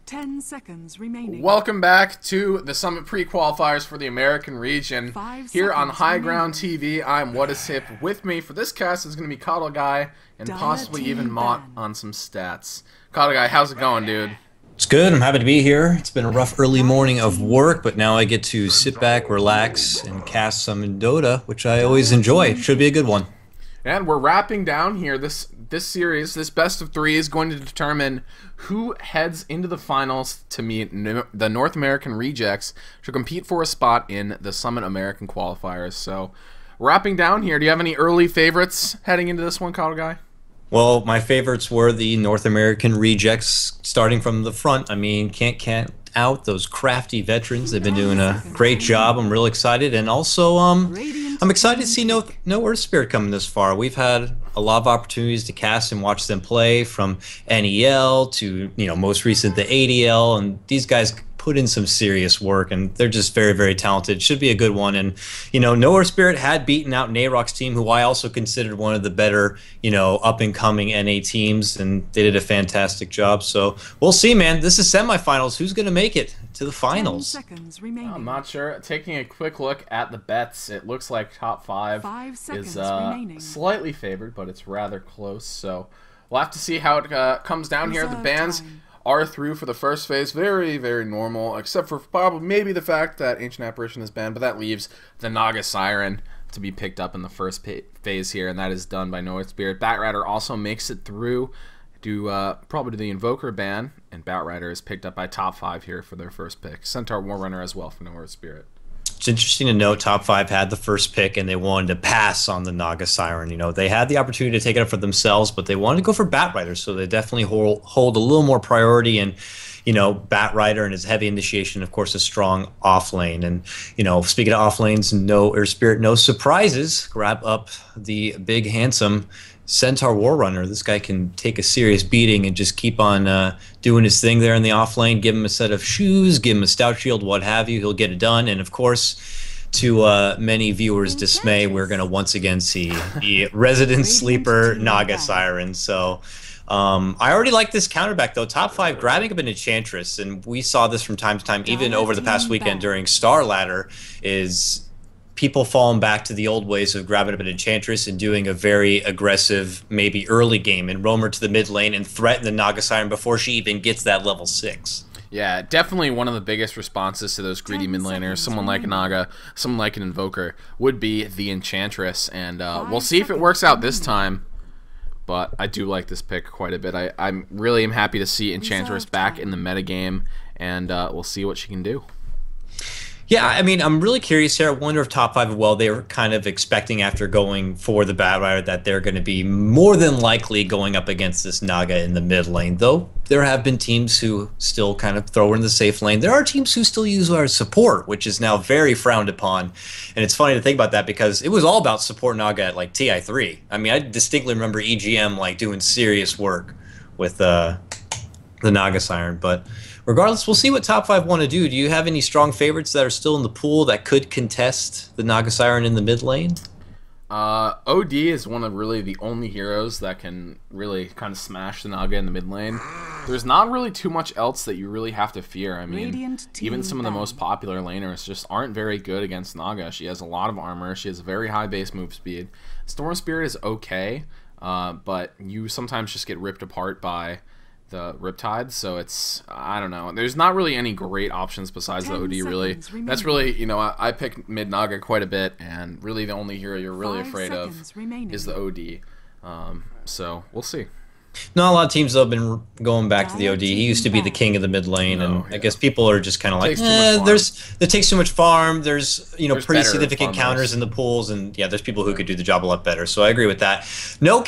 10 seconds remaining. Welcome back to the Summit Pre-Qualifiers for the American region. Here on High Ground TV, I'm What Is Hip. With me for this cast is going to be Coddle Guy and possibly even Mott on some stats. Coddle Guy, how's it going, dude? It's good. I'm happy to be here. It's been a rough early morning of work, but now I get to sit back, relax, and cast some Dota, which I always enjoy. Should be a good one. And we're wrapping down here. This series, this best of three, is going to determine who heads into the finals to meet the North American rejects to compete for a spot in the Summit American qualifiers. So, wrapping down here, do you have any early favorites heading into this one, Coddle Guy? Well, my favorites were the North American rejects, starting from the front. I mean, can't count out those crafty veterans. They've been doing a great job. I'm real excited, and also I'm excited to see no Earthspirit coming this far. We've had a lot of opportunities to cast and watch them play, from NEL to most recent the ADL, and these guys put in some serious work, and they're just very, very talented. Should be a good one. And no Earthspirit had beaten out Nayrok's team, who I also considered one of the better up and coming NA teams, and they did a fantastic job. So we'll see, man. This is semifinals. Who's going to make it to the finals? 10 seconds remaining. I'm not sure. Taking a quick look at the bets, it looks like top 5 is slightly favored, but it's rather close. So we'll have to see how it comes down here. The bans are through for the first phase. Very, very normal, except for probably maybe the fact that Ancient Apparition is banned, but that leaves the Naga Siren to be picked up in the first phase here, and that is done by No Earthspirit. Batrider also makes it through probably to the Invoker ban, and Batrider is picked up by top 5 here for their first pick. Centaur Warrunner as well for No Earthspirit. It's interesting to note top 5 had the first pick, and they wanted to pass on the Naga Siren. They had the opportunity to take it up for themselves, but they wanted to go for Batrider, so they definitely hold a little more priority. And Batrider and his heavy initiation, of course, a strong off lane. And speaking of off lanes, no Earthspirit, no surprises. Grab up the big handsome Centaur Warrunner. This guy can take a serious beating and just keep on doing his thing there in the off lane. Give him a set of shoes, give him a stout shield, what have you. He'll get it done. And of course, to many viewers' dismay, we're going to once again see the resident sleeper Naga Siren. So I already like this counterback, though. Top 5 grabbing up an Enchantress, and we saw this from time to time, even over the past weekend during Star Ladder, is people falling back to the old ways of grabbing up an Enchantress and doing a very aggressive, maybe early game, and roam her to the mid lane and threaten the Naga Siren before she even gets that level 6. Yeah, definitely one of the biggest responses to those greedy mid laners, someone like a Naga, someone like an Invoker, would be the Enchantress, and we'll see if it works out this time. But I do like this pick quite a bit. I'm really happy to see Enchantress back in the metagame, and we'll see what she can do. Yeah, I mean, I'm really curious here. I wonder if top 5, well, they were kind of expecting after going for the Batrider that they're going to be more than likely going up against this Naga in the mid lane. Though there have been teams who still kind of throw her in the safe lane. There are teams who still use our support, which is now very frowned upon. And it's funny to think about that because it was all about support Naga at like TI3. I mean, I distinctly remember EGM like doing serious work with the Naga Siren, but regardless, we'll see what top 5 want to do. Do you have any strong favorites that are still in the pool that could contest the Naga Siren in the mid lane? OD is one of really the only heroes that can really kind of smash the Naga in the mid lane. There's not really too much else that you really have to fear. I mean, even some of the most popular laners just aren't very good against Naga. She has a lot of armor. She has a very high base move speed. Storm Spirit is okay, but you sometimes just get ripped apart by the Riptide, so it's, I don't know. There's not really any great options besides the OD, really. That's really, I pick mid Naga quite a bit, and really the only hero you're really afraid of is the OD. So we'll see. Not a lot of teams, though, have been going back to the OD. He used to be the king of the mid lane, and I guess people are just kind of like, it takes too much farm. There's pretty significant counters in the pools, and yeah, there's people who could do the job a lot better. So I agree with that. No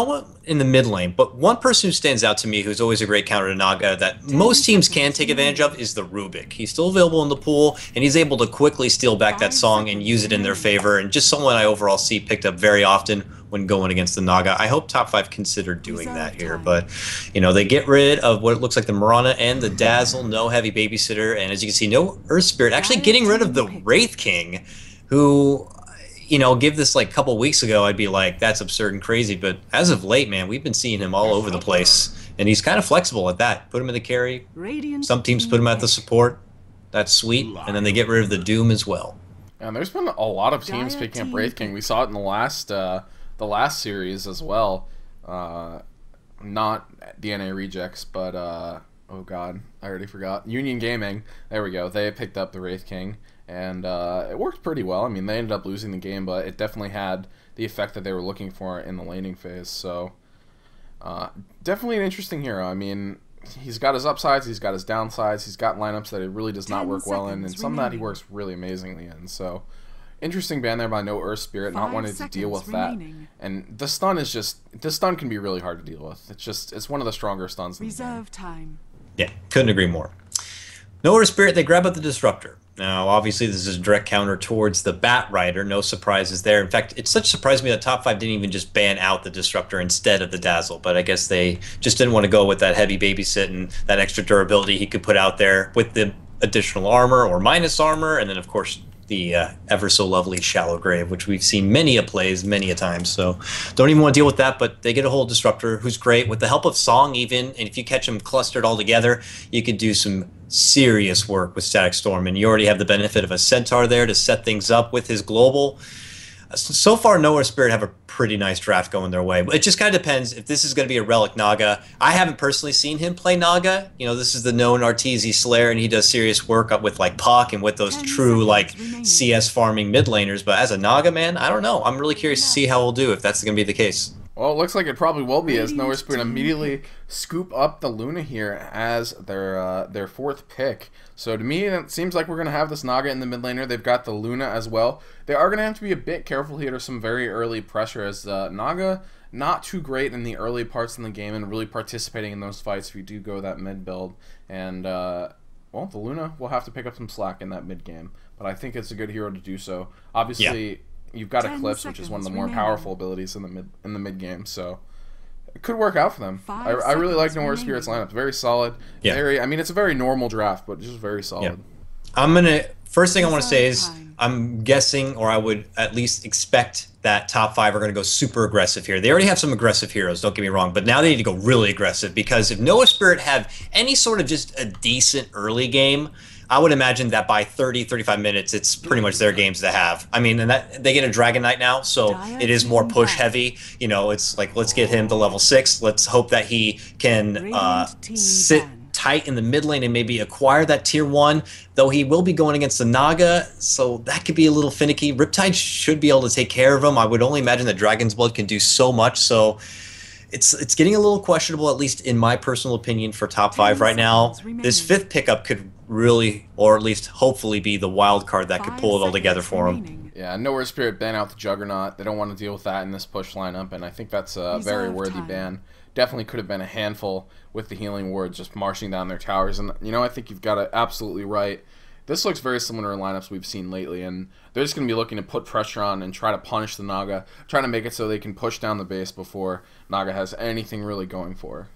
one in the mid lane, but one person who stands out to me who's always a great counter to Naga that most teams can take advantage of is the Rubik. He's still available in the pool, and he's able to quickly steal back that song and use it in their favor, and just someone I overall see picked up very often when going against the Naga. I hope top 5 considered doing that here, but they get rid of what it looks like the Mirana and the Dazzle, no heavy babysitter, and as you can see, no Earthspirit, actually getting rid of the Wraith King, who, give this like a couple weeks ago, I'd be like, that's absurd and crazy, but as of late, man, we've been seeing him all over the place And he's kind of flexible at that. Put him in the carry. Some teams put him at the support. That's sweet. And then they get rid of the Doom as well. And there's been a lot of teams picking up Wraith King. We saw it in the last series as well. Not DNA Rejects, but oh god, I already forgot. Union Gaming. There we go. They picked up the Wraith King, and it worked pretty well. I mean, they ended up losing the game, but it definitely had the effect that they were looking for in the laning phase. So definitely an interesting hero. I mean, he's got his upsides, he's got his downsides, he's got lineups that it really does not work well in, and some that he works really amazingly in. So interesting ban there by no Earthspirit, not wanting to deal with that. And the stun is just, the stun can be really hard to deal with. It's one of the stronger stuns in the game. Reserve time. Yeah, couldn't agree more. No Earthspirit, they grab out the Disruptor. Now, obviously, this is a direct counter towards the Bat Rider. No surprises there. In fact, it surprised me that Top 5 didn't even just ban out the Disruptor instead of the Dazzle. But I guess they just didn't want to go with that heavy babysit and that extra durability he could put out there with the additional armor or minus armor. And then, of course, the ever so lovely Shallow Grave, which we've seen many a plays, many a time. So don't even want to deal with that, but they get a whole Disruptor who's great. With the help of Song even, and if you catch them clustered all together, you could do some serious work with Static Storm. And you already have the benefit of a Centaur there to set things up with his global. So far, Noah Spirit have a pretty nice draft going their way. It just kind of depends if this is going to be a Relic Naga. I haven't personally seen him play Naga. You know, this is the known Arteezy Slayer, and he does serious work up with like Puck and with those true like CS farming mid laners. But as a Naga, man, I don't know. I'm really curious to see how he'll do if that's going to be the case. Well, it looks like it probably will be, as Noah Spirit immediately scoop up the Luna here as their fourth pick. So to me, it seems like we're going to have this Naga in the mid laner. They've got the Luna as well. They are going to have to be a bit careful here to some very early pressure, as Naga not too great in the early parts in the game and really participating in those fights if you do go that mid build. And, well, the Luna will have to pick up some slack in that mid game. But I think it's a good hero to do so. Obviously... Yeah. You've got Eclipse, which is one of the more powerful abilities in the mid game, so it could work out for them. I really like Noah Spirit's lineup. Very solid. Yeah. I mean, it's a very normal draft, but just very solid. Yeah. First thing I want to say is I'm guessing, or I would at least expect that Top 5 are going to go super aggressive here. They already have some aggressive heroes, don't get me wrong, but now they need to go really aggressive, because if Noah Spirit have any sort of just a decent early game, I would imagine that by 30, 35 minutes, it's pretty much their games to have. I mean, and that they get a Dragon Knight now, so it is more push heavy. You know, it's like, let's get him to level 6. Let's hope that he can sit tight in the mid lane and maybe acquire that tier 1, though he will be going against the Naga, so that could be a little finicky. Riptide should be able to take care of him. I would only imagine that Dragon's Blood can do so much, so... It's getting a little questionable, at least in my personal opinion, for Top 5 right now. This 5th pickup could really, or at least hopefully, be the wild card that could pull it all together for him. Yeah, Noah Spirit ban out the Juggernaut. They don't want to deal with that in this push lineup, and I think that's a very worthy ban. Definitely could have been a handful with the Healing Ward just marching down their towers. And, you know, I think you've got it absolutely right. This looks very similar to lineups we've seen lately, and they're just going to be looking to put pressure on and try to punish the Naga, trying to make it so they can push down the base before Naga has anything really going for her.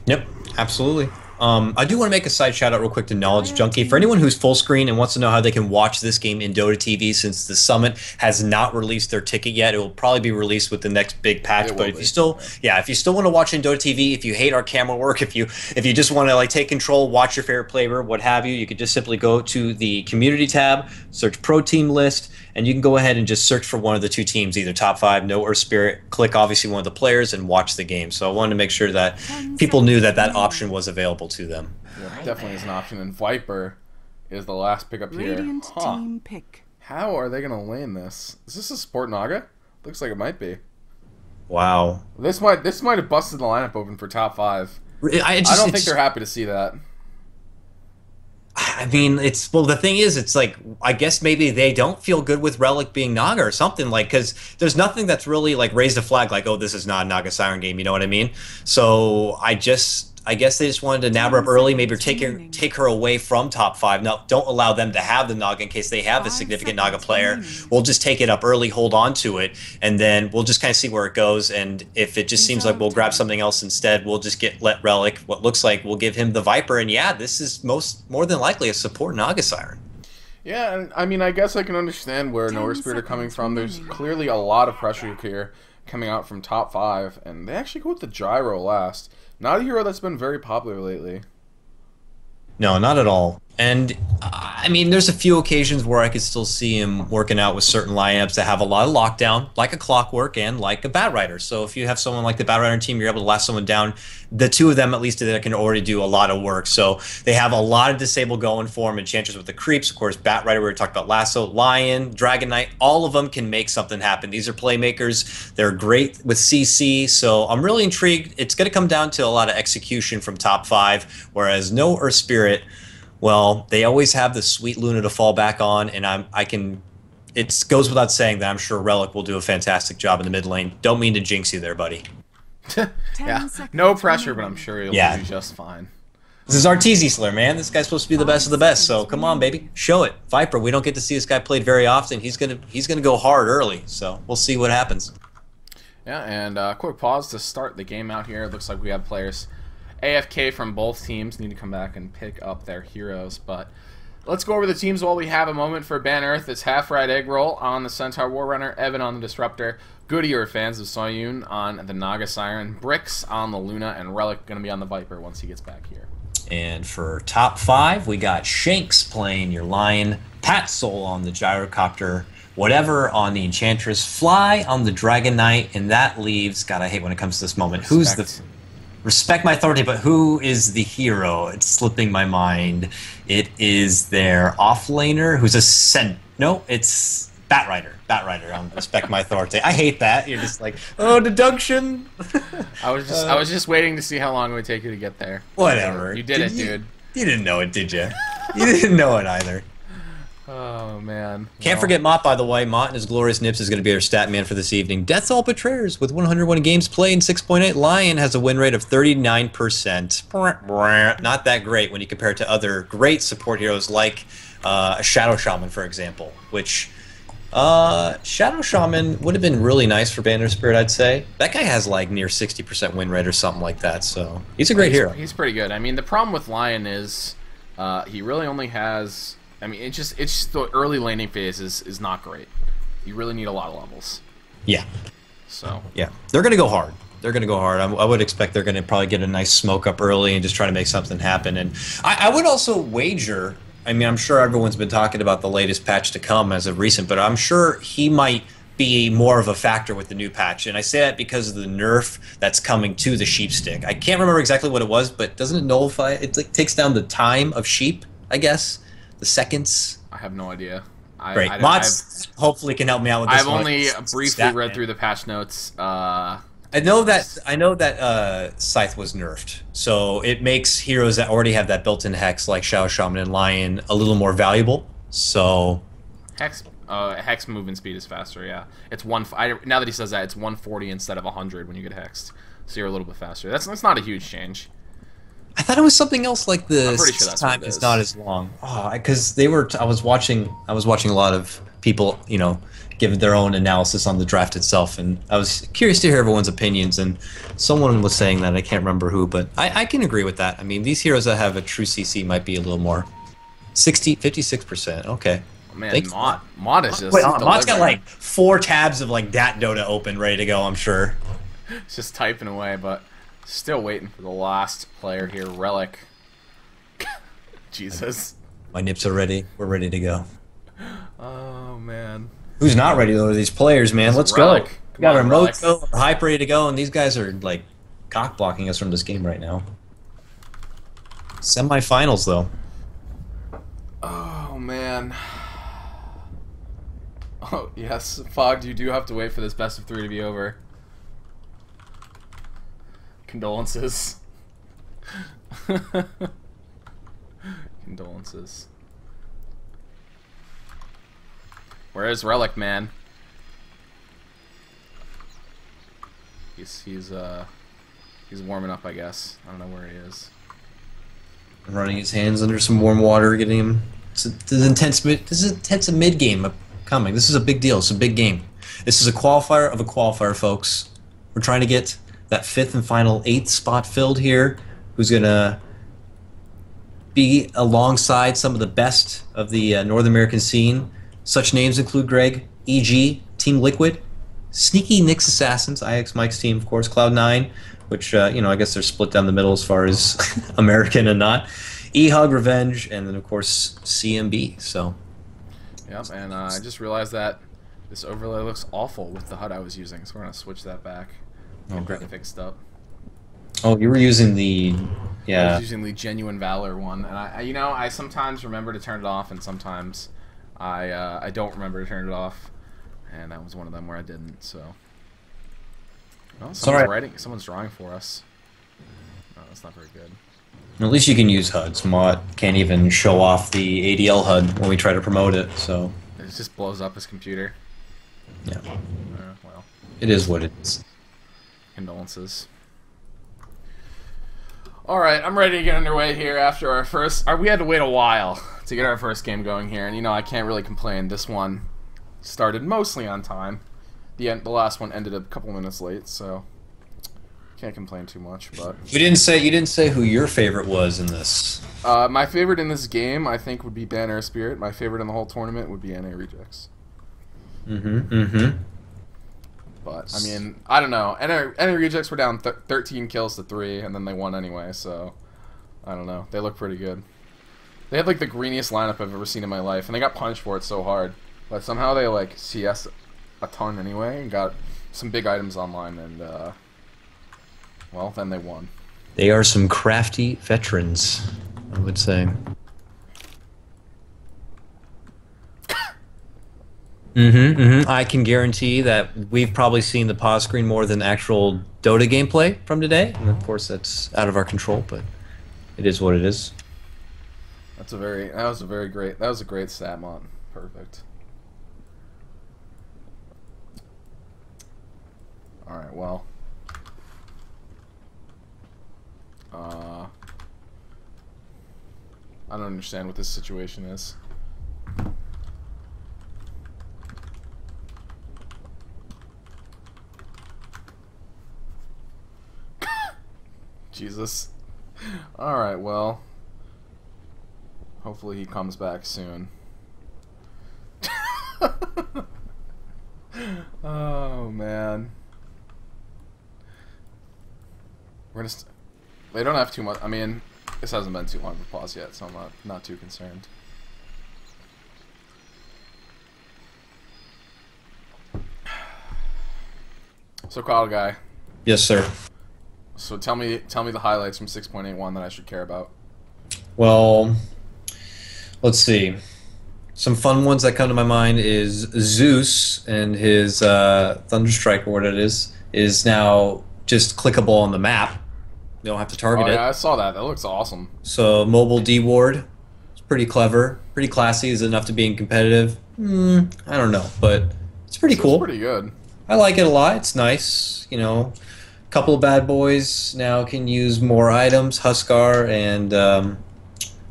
Yep, absolutely. I do want to make a side shout out real quick to Knowledge Junkie. For anyone who's full screen and wants to know how they can watch this game in Dota TV, since the Summit has not released their ticket yet, it will probably be released with the next big patch. But if you still, if you still want to watch in Dota TV, if you hate our camera work, if you just want to like take control, watch your favorite player, what have you, you could just simply go to the community tab, search Pro Team List, and you can go ahead and just search for one of the two teams, either Top 5, No Earthspirit. Click obviously one of the players and watch the game. So I wanted to make sure that people knew that that option was available to them. Yeah, definitely is an option. And Viper is the last pickup here. Team pick. How are they going to lane this? Is this a Sport Naga? Looks like it might be. Wow. This might have busted the lineup open for Top 5. I don't think they're happy to see that. I mean, the thing is, it's like, I guess maybe they don't feel good with Relic being Naga or something, like, because there's nothing that's really like raised a flag like, oh, this is not a Naga Siren game, you know what I mean? So I guess they just wanted to nab her up early, maybe take her away from Top 5. Now, don't allow them to have the Naga in case they have a significant Naga player. We'll just take it up early, hold on to it, and then we'll just kind of see where it goes. And if it just seems like we'll grab something else instead, we'll just let Relic, what looks like we'll give him the Viper. And yeah, this is more than likely a support Naga Siren. Yeah, and I mean, I guess I can understand where Noah Spirit are coming from. There's clearly a lot of pressure here coming out from top 5, and they actually go with the gyro last. Not a hero that's been very popular lately. No, not at all. And I mean, there's a few occasions where I could still see him working out with certain lineups that have a lot of lockdown, like a Clockwork and like a Batrider. So if you have someone like the Batrider team, you're able to last someone down. The two of them, at least, that can already do a lot of work. So they have a lot of disable going for them. Enchantress with the creeps, of course, Batrider, we talked about Lasso, Lion, Dragon Knight, all of them can make something happen. These are playmakers. They're great with CC. So I'm really intrigued. It's going to come down to a lot of execution from top 5, whereas no Earthspirit. Well, they always have the sweet Luna to fall back on, and it goes without saying that I'm sure Relic will do a fantastic job in the mid lane. Don't mean to jinx you there, buddy. Yeah, no pressure, but I'm sure he'll do just fine. This is Arteezy, man. This guy's supposed to be the best of the best, so come on, baby. Show it. Viper, we don't get to see this guy played very often. He's gonna go hard early, so we'll see what happens. Yeah, and quick pause to start the game out here. It looks like we have players AFK from both teams, need to come back and pick up their heroes, but let's go over the teams while we have a moment. For Ban Earth, it's Half Right Egg Roll on the Centaur Warrunner, Evan on the Disruptor, Goodyear fans of Soyun on the Naga Siren, Bricks on the Luna, and Relic going to be on the Viper once he gets back here. And for top 5, we got Shanks playing your Lion, Pat Soul on the Gyrocopter, Whatever on the Enchantress, Fly on the Dragon Knight, and that leaves, God, I hate when it comes to this moment, Respect my authority, but who is the hero? It's slipping my mind. It is their offlaner, who's a no, it's Batrider. Batrider. Respect my authority. I hate that. You're just like, oh, deduction. I was just waiting to see how long it would take you to get there. Whatever. You did it, dude. You didn't know it, did you? You didn't know it either. Oh, man. Can't forget Mott, by the way. Mott and his glorious nips is going to be our stat man for this evening. Death's All Betrayers with 101 games played and 6.8. Lion has a win rate of 39%. Not that great when you compare it to other great support heroes like a Shadow Shaman, for example, which Shadow Shaman would have been really nice for Ban Earthspirit, I'd say. That guy has like near 60% win rate or something like that, so he's a great hero. He's pretty good. I mean, the problem with Lion is he really only has... I mean, it's just the early laning phase is not great. You really need a lot of levels. Yeah. So. Yeah, they're gonna go hard. They're gonna go hard. I would expect they're gonna probably get a nice smoke up early and just try to make something happen. And I would also wager. I mean, I'm sure everyone's been talking about the latest patch to come as of recent, but I'm sure he might be more of a factor with the new patch. And I say that because of the nerf that's coming to the sheep stick. I can't remember exactly what it was, but doesn't it nullify? It like takes down the time of sheep, I guess. The seconds. I have no idea. Great. Mods hopefully can help me out with this. I've only briefly read through the patch notes. I know that Scythe was nerfed, so it makes heroes that already have that built-in hex like Shadow Shaman and Lion a little more valuable. So hex movement speed is faster. Yeah, it's now that he says that, it's 140 instead of 100 when you get hexed, so you're a little bit faster. That's not a huge change. I thought it was something else, like the I'm pretty sure that's time is not as long. Oh, because I was watching a lot of people, give their own analysis on the draft itself, and I was curious to hear everyone's opinions. And someone was saying that, I can't remember who, but I can agree with that. I mean, these heroes that have a true CC might be a little more. 56%. Okay. Oh, man, Mod is just. Wait, Mod's got like 4 tabs of like Dat Dota open, ready to go. I'm sure. It's just typing away, but. Still waiting for the last player here, Relic. Jesus. My nips are ready. We're ready to go. Oh, man. Who's not ready, though, are these players, man? Let's go. We got our Moto, our Hype ready to go, and these guys are, like, cock-blocking us from this game right now. Semi-finals, though. Oh, man. Oh, yes. Fogged, you do have to wait for this best of 3 to be over. Condolences. Condolences. Where is Relic, man? He's warming up, I guess. I don't know where he is. Running his hands under some warm water, getting him. This is intense mid game coming. This is a big deal. It's a big game. This is a qualifier of a qualifier, folks. We're trying to get that 5th and final 8th spot filled here, who's going to be alongside some of the best of the North American scene. Such names include Greg, EG, Team Liquid, Sneaky Nyx Assassins, IX Mike's team, of course, Cloud9, which, you know, I guess they're split down the middle as far as American and not. E-Hug, Revenge, and then, of course, CMB, so. Yep, and I just realized that this overlay looks awful with the HUD I was using, so we're going to switch that back and get that fixed up. Oh, you were using the... Yeah. I was using the Genuine Valor one, and I sometimes remember to turn it off, and sometimes I don't remember to turn it off, and that was one of them where I didn't. So, well, someone's drawing for us. No, that's not very good. At least you can use HUDs. Mott can't even show off the ADL HUD when we try to promote it, so... It just blows up his computer. Yeah. Well. It is what it is. Condolences. Alright, I'm ready to get underway here after our first... we had to wait a while to get our first game going here, and I can't really complain. This one started mostly on time. The last one ended a couple minutes late, so... Can't complain too much, but... You didn't say who your favorite was in this. My favorite in this game, I think, would be Ban Earthspirit. My favorite in the whole tournament would be NA Rejects. But, I mean, I don't know. NA Rejects were down 13 kills to 3, and then they won anyway, so... I don't know. They look pretty good. They had, like, the greeniest lineup I've ever seen in my life, and they got punished for it so hard. But somehow they, like, CS a ton anyway, and got some big items online, and, well, then they won. They are some crafty veterans, I would say. I can guarantee that we've probably seen the pause screen more than actual Dota gameplay from today. And of course, that's out of our control, but it is what it is. That was a great stat mod. Perfect. All right, well. I don't understand what this situation is. Jesus. Alright, well. Hopefully he comes back soon. Oh, man. They don't have too much. I mean, this hasn't been too long of a pause yet, so I'm not too concerned. So, Kyle Guy. Yes, sir. So tell me the highlights from 6.81 that I should care about. Well, let's see. Some fun ones that come to my mind is Zeus and his Thunderstrike, or what it is now just clickable on the map. You don't have to target it. Yeah, I saw that. That looks awesome. So mobile D-ward, it's pretty clever, pretty classy. Is it enough to being competitive? I don't know, but it's pretty cool. It's pretty good. I like it a lot. It's nice, Couple of bad boys now can use more items. Huskar and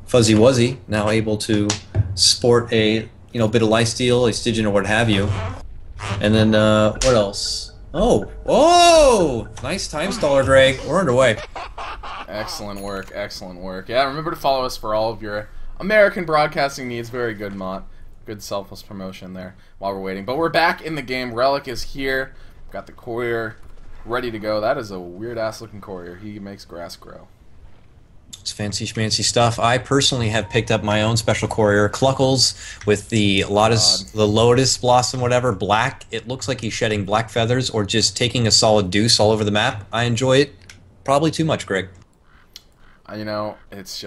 Fuzzy Wuzzy now able to sport a bit of lifesteal, a Stygian, or what have you. And then what else? Oh, nice time staller, Greg. We're underway. Excellent work, excellent work. Yeah, remember to follow us for all of your American broadcasting needs. Very good, Mott. Good selfless promotion there while we're waiting. But we're back in the game. Relic is here. We've got the courier ready to go. That is a weird-ass looking courier. He makes grass grow. It's fancy schmancy stuff. I personally have picked up my own special courier, Cluckles, with the Lotus Blossom, whatever, black. It looks like he's shedding black feathers or just taking a solid deuce all over the map. I enjoy it. Probably too much, Greg. It's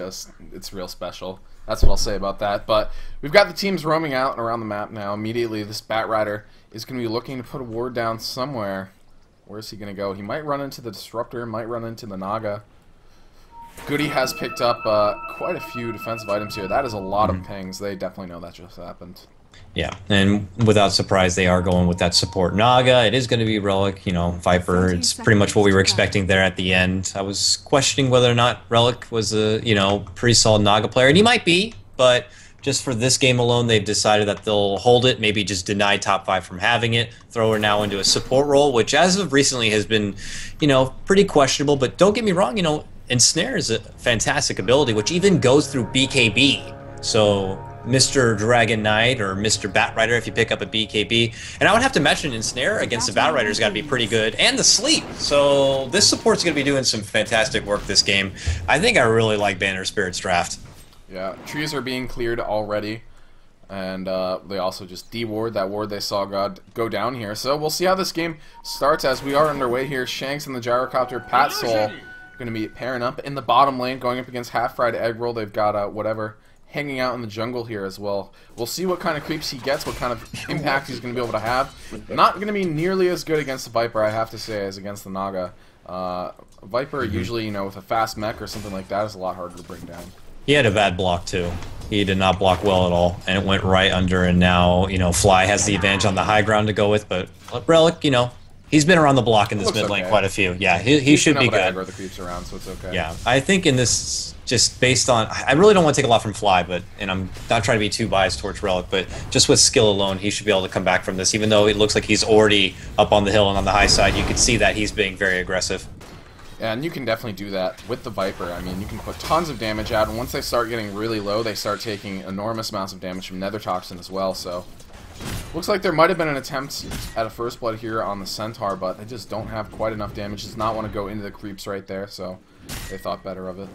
real special. That's what I'll say about that. But we've got the teams roaming out and around the map now. Immediately, this Bat Rider is going to be looking to put a ward down somewhere. Where's he going to go? He might run into the Disruptor, might run into the Naga. Goody has picked up quite a few defensive items here. That is a lot of pings. They definitely know that just happened. Yeah, and without surprise, they are going with that support Naga. It is going to be Relic, Viper. It's pretty much what we were expecting there at the end. I was questioning whether or not Relic was a, pretty solid Naga player, and he might be, but just for this game alone, they've decided that they'll hold it, maybe just deny top 5 from having it, throw her now into a support role, which as of recently has been, pretty questionable. But don't get me wrong, Ensnare is a fantastic ability, which even goes through BKB. So Mr. Dragon Knight or Mr. Bat Rider if you pick up a BKB. And I would have to mention Ensnare against the Bat Rider's got to be pretty good. And the Sleep. So this support's going to be doing some fantastic work this game. I think I really like Banner Spirit's draft. Yeah, trees are being cleared already. And they also just de-ward that ward they saw go down here. So we'll see how this game starts as we are underway here. Shanks and the Gyrocopter, Pat Soul going to be pairing up in the bottom lane, going up against Half Fried Egg Roll. They've got whatever hanging out in the jungle here as well. We'll see what kind of creeps he gets, what kind of impact he's going to be able to have. Not going to be nearly as good against the Viper, I have to say, as against the Naga. Viper usually, you know, with a fast mech or something like that is a lot harder to bring down. He had a bad block too. He did not block well at all, and it went right under, and now, you know, Fly has the advantage on the high ground to go with, but Relic, you know, he's been around the block in this mid lane quite a few. Yeah, he should be good. Aggro the creeps around, so it's okay. Yeah, I think in this, just based on, I really don't want to take a lot from Fly, but, and I'm not trying to be too biased towards Relic, but just with skill alone, he should be able to come back from this, even though it looks like he's already up on the hill and on the high side. You can see that he's being very aggressive. Yeah, and you can definitely do that with the Viper. I mean, you can put tons of damage out, and once they start getting really low, they start taking enormous amounts of damage from Nether Toxin as well, so... Looks like there might have been an attempt at a First Blood here on the Centaur, but they just don't have quite enough damage. Does not want to go into the creeps right there, so they thought better of it.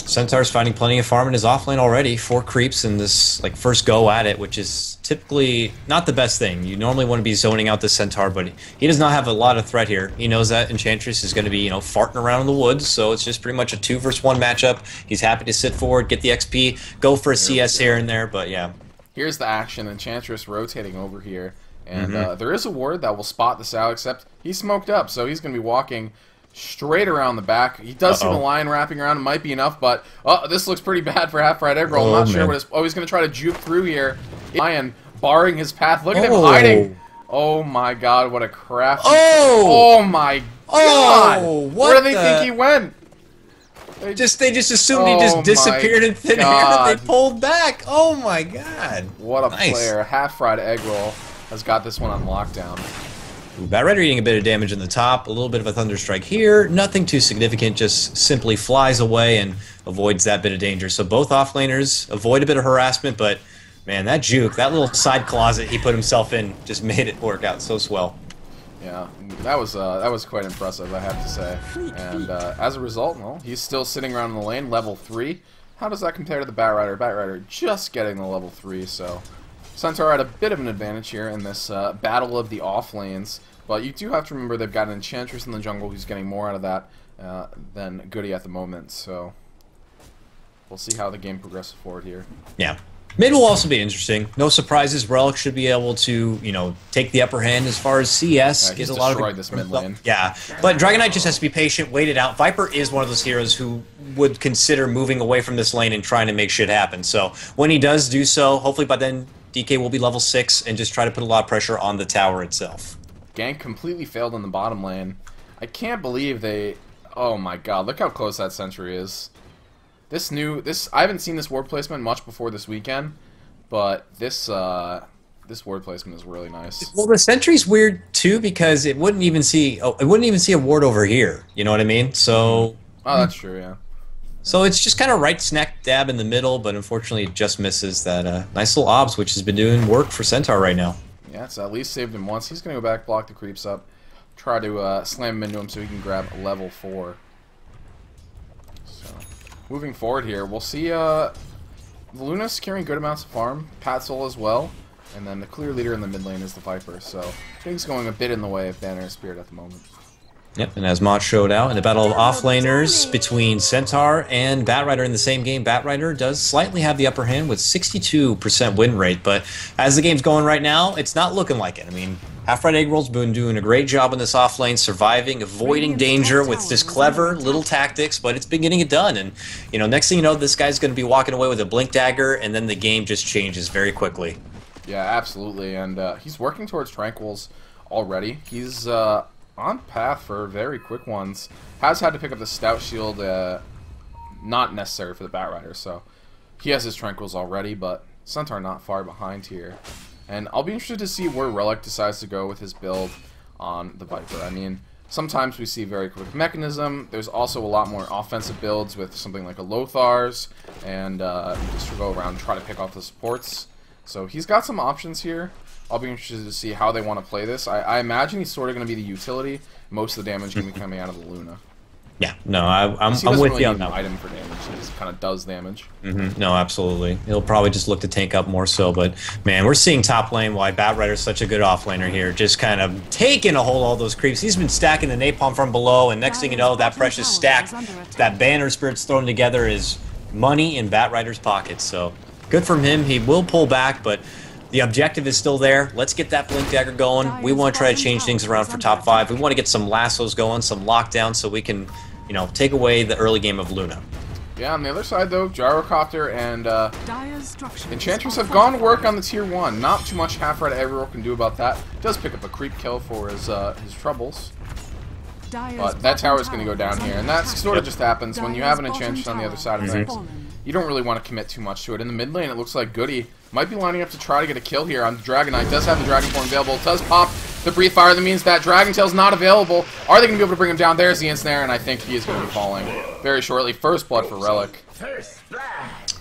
Centaur's finding plenty of farm in his offlane already. 4 creeps in this like first go at it, which is typically not the best thing. You normally want to be zoning out the Centaur, but he does not have a lot of threat here. He knows that Enchantress is going to be, you know, farting around in the woods, so it's just pretty much a 2 versus 1 matchup. He's happy to sit forward, get the XP, go for a CS here and there, but yeah. Here's the action. Enchantress rotating over here, and there is a ward that will spot this out, except he's smoked up, so he's going to be walking straight around the back. He does see the line wrapping around. It might be enough, but this looks pretty bad for Half Fried Egg Roll. I'm not sure what his... Oh, he's going to try to juke through here. Lion barring his path. Look at him hiding. Oh my god, what a crafty... Oh my god! Where do they think he went? They just assumed he just disappeared in thin air. They pulled back. Oh my god! What a player! Half Fried Egg Roll has got this one on lockdown. Ooh, Bat Rider eating a bit of damage in the top, a little bit of a Thunder Strike here, nothing too significant, just simply flies away and avoids that bit of danger. So both offlaners avoid a bit of harassment, but man, that juke, that little side closet he put himself in just made it work out so swell. Yeah, that was quite impressive, I have to say. And as a result, well, he's still sitting around in the lane, level 3. How does that compare to the Bat Rider? Bat Rider just getting the level 3, so... Centaur had a bit of an advantage here in this battle of the off lanes, but you do have to remember they've got an Enchantress in the jungle who's getting more out of that than Goody at the moment, so we'll see how the game progresses forward here. Yeah. Mid will also be interesting. No surprises. Relic should be able to, you know, take the upper hand as far as CS. He's destroyed this mid lane. Yeah, but Dragon Knight just has to be patient, wait it out. Viper is one of those heroes who would consider moving away from this lane and trying to make shit happen. So when he does do so, hopefully by then DK will be level 6 and just try to put a lot of pressure on the tower itself. Gank completely failed in the bottom lane. I can't believe they... Oh my god, look how close that sentry is. I haven't seen this ward placement much before this weekend, but this ward placement is really nice. Well, the sentry's weird too because it wouldn't even see a ward over here. You know what I mean? So. Oh, that's true. Yeah. So it's just kind of right smack dab in the middle, but unfortunately it just misses that nice little obs, which has been doing work for Centaur right now. Yeah, it's at least saved him once. He's gonna go back, block the creeps up, try to slam him into him so he can grab level 4. Moving forward here, we'll see Luna securing good amounts of farm, Pat Soul as well, and then the clear leader in the mid lane is the Viper, so things going a bit in the way of Banner Spirit at the moment. Yep, and as Mott showed out in the battle of offlaners between Centaur and Bat Rider in the same game, Bat Rider does slightly have the upper hand with 62% win rate, but as the game's going right now, it's not looking like it. I mean, Half-Right Egg Roll's been doing a great job in this offlane, surviving, avoiding danger with just clever little tactics, but it's been getting it done. And, you know, next thing you know, this guy's going to be walking away with a Blink Dagger, and then the game just changes very quickly. Yeah, absolutely, and he's working towards Tranquils already. He's on path for very quick ones. Has had to pick up the Stout Shield, not necessary for the Bat Rider, so he has his Tranquils already, but Centaur not far behind here. And I'll be interested to see where Relic decides to go with his build on the Viper. I mean, Sometimes we see very quick mechanism. There's also a lot more offensive builds with something like a Lothar's, and just to go around and try to pick off the supports. So he's got some options here. I'll be interested to see how they want to play this. I imagine he's sort of going to be the utility. Most of the damage going to be coming out of the Luna. Yeah, no, I'm with really you on that. Item for damage. He just kind of does damage. No, absolutely. He'll probably just look to tank up more so, but man, we're seeing top lane why Batrider's such a good offlaner here, just kind of taking a hold of all those creeps. He's been stacking the napalm from below, and next thing you know, that precious stack, that banner spirit's thrown together is money in Batrider's pockets. So good from him. He will pull back, but the objective is still there. Let's get that Blink Dagger going. We want to try to change things around for top 5. We want to get some lassos going, some lockdowns, so we can, you know, take away the early game of Luna. Yeah, on the other side, though, Gyrocopter and Enchantress have gone to work on the tier 1. Not too much half-red aggro can do about that. Does pick up a creep kill for his troubles. But that tower is going to go down here, and that sort of just happens when you have an Enchantress on the other side of things. You don't really want to commit too much to it. In the mid lane, it looks like Goody might be lining up to try to get a kill here on the Dragon Knight. Does have the Dragon Form available. Does pop the Breathe Fire. That means that Dragon Tail's not available. Are they going to be able to bring him down? There's the Ensnare, and I think he is going to be falling very shortly. First blood for Relic.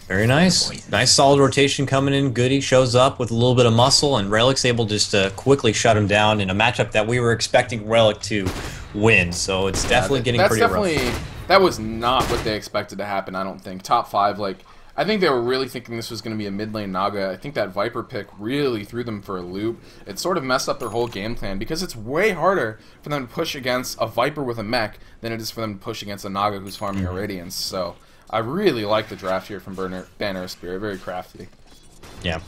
Very nice. Nice solid rotation coming in. Goody shows up with a little bit of muscle, and Relic's able just to quickly shut him down in a matchup that we were expecting Relic to win. So it's definitely getting pretty rough. That was not what they expected to happen, I don't think. Top 5, like, I think they were really thinking this was going to be a mid lane Naga. I think that Viper pick really threw them for a loop. It sort of messed up their whole game plan because it's way harder for them to push against a Viper with a mech than it is for them to push against a Naga who's farming a Radiance. So I really like the draft here from Banner Spirit. Very crafty. Yeah.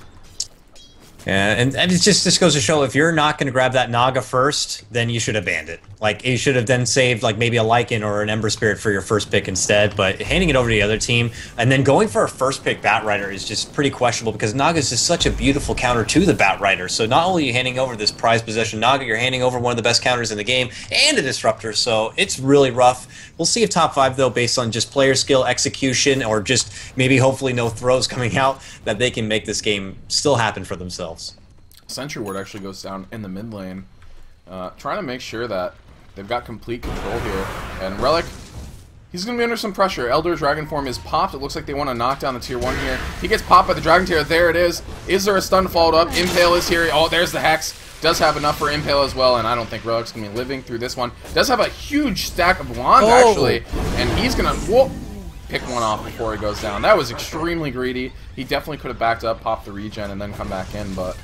And it just goes to show, if you're not going to grab that Naga first, then you should have banned it. Like, you should have then saved, like, maybe a Lycan or an Ember Spirit for your first pick instead, but handing it over to the other team, and then going for a first pick Batrider is just pretty questionable, because Naga is just such a beautiful counter to the Batrider. So not only are you handing over this prized possession Naga, you're handing over one of the best counters in the game, and a Disruptor, so it's really rough. We'll see if top 5, though, based on just player skill, execution, or just maybe hopefully no throws coming out, that they can make this game still happen for themselves. Sentry Ward actually goes down in the mid lane, trying to make sure that they've got complete control here. And Relic, he's going to be under some pressure. Elder Dragon Form is popped. It looks like they want to knock down the tier 1 here. He gets popped by the Dragon Tier. There it is. Is there a stun followed up? Impale is here. Oh, there's the Hex. Does have enough for Impale as well, and I don't think Relic's going to be living through this one. Does have a huge stack of wands, actually, and he's going to pick one off before he goes down. That was extremely greedy. He definitely could have backed up, popped the regen, and then come back in, but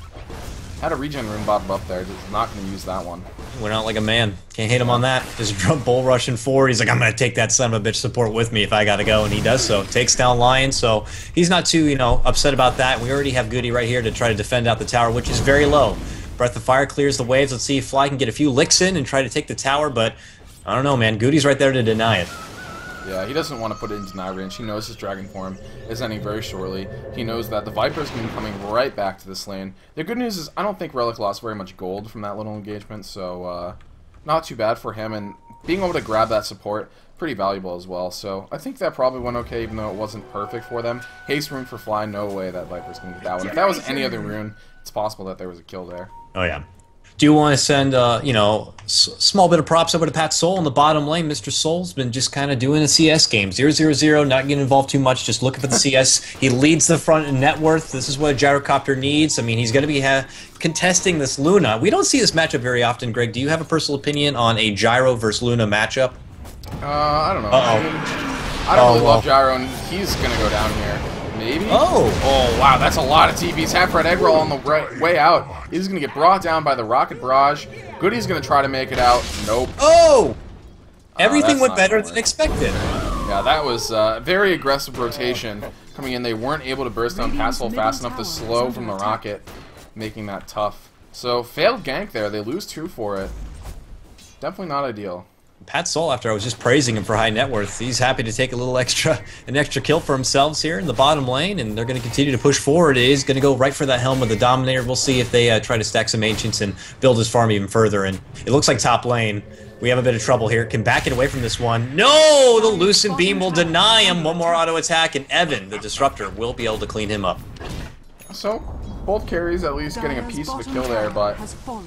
had a regen rune bottom up there. Just not going to use that one. Went out like a man. Can't hate him on that. Just bull rushing forward. He's like, I'm going to take that son of a bitch support with me if I got to go, and he does so. Takes down Lion, so he's not too, you know, upset about that. We already have Goody right here to try to defend out the tower, which is very low. Breath of Fire clears the waves. Let's see if Fly can get a few licks in and try to take the tower, but I don't know, man. Goody's right there to deny it. Yeah, he doesn't want to put it in deny range. He knows his Dragon Form is ending very shortly. He knows that the Viper's going to be coming right back to this lane. The good news is I don't think Relic lost very much gold from that little engagement, so not too bad for him. And being able to grab that support, pretty valuable as well. So I think that probably went okay, even though it wasn't perfect for them. Haste rune for Fly, no way that Viper's going to get that one. If that was any other rune, it's possible that there was a kill there. Oh, yeah. Do you want to send, you know, small bit of props over to Pat Soul in the bottom lane? Mr. Soul's been just kind of doing a CS game. 0-0-0, not getting involved too much, just looking for the CS. He leads the front in net worth. This is what a Gyrocopter needs. I mean, he's going to be contesting this Luna. We don't see this matchup very often, Greg. Do you have a personal opinion on a Gyro versus Luna matchup? I don't know. I don't really love Gyro, and he's going to go down here. Maybe? Oh, wow, that's a lot of TPs. Half-Red Egg Roll on the way out. He's going to get brought down by the Rocket Barrage. Goody's going to try to make it out. Nope. Oh! Everything went better than expected. Yeah, that was very aggressive rotation coming in. They weren't able to burst down Castle fast enough to slow from the Rocket, making that tough. So, failed gank there. They lose 2 for it. Definitely not ideal. Pat Soul, after I was just praising him for high net worth, he's happy to take an extra kill for themselves here in the bottom lane, and they're going to continue to push forward. He's going to go right for that helm of the Dominator. We'll see if they try to stack some Ancients and build his farm even further. And it looks like top lane, we have a bit of trouble here. Can back it away from this one. No! The Lucent Beam will deny him. One more auto attack, and Evan, the Disruptor, will be able to clean him up. So, both carries at least getting a piece of a kill there, but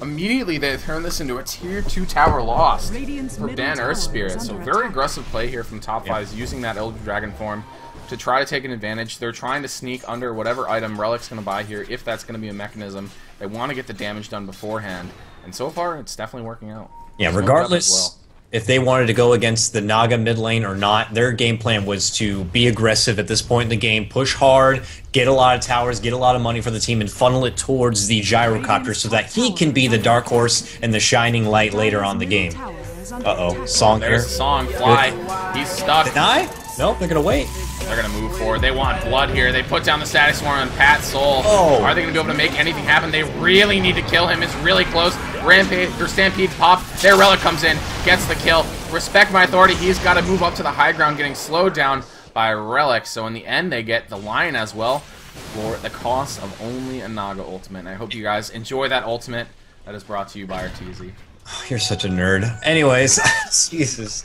immediately they turn this into a tier 2 tower lost for Dan Earthspirit. So very aggressive play here from Top 5's using that Elder Dragon form to try to take an advantage. They're trying to sneak under whatever item Relic's going to buy here, if that's going to be a mechanism. They want to get the damage done beforehand, and so far it's definitely working out. Yeah, regardless if they wanted to go against the Naga mid lane or not, their game plan was to be aggressive at this point in the game, push hard, get a lot of towers, get a lot of money for the team, and funnel it towards the Gyrocopter so that he can be the dark horse and the shining light later on the game. Uh-oh, Song here. There's Song, fly. He's stuck. Deny? Nope, they're going to wait. They're going to move forward. They want blood here. They put down the Static Swarm on Pat Soul. Oh. Are they going to be able to make anything happen? They really need to kill him. It's really close. Rampage or Stampede's pop. Their Relic comes in, gets the kill. Respect my authority. He's got to move up to the high ground, getting slowed down by Relic. So in the end, they get the Lion as well for the cost of only a Naga ultimate. And I hope you guys enjoy that ultimate that is brought to you by RTZ. Oh, you're such a nerd. Anyways, Jesus.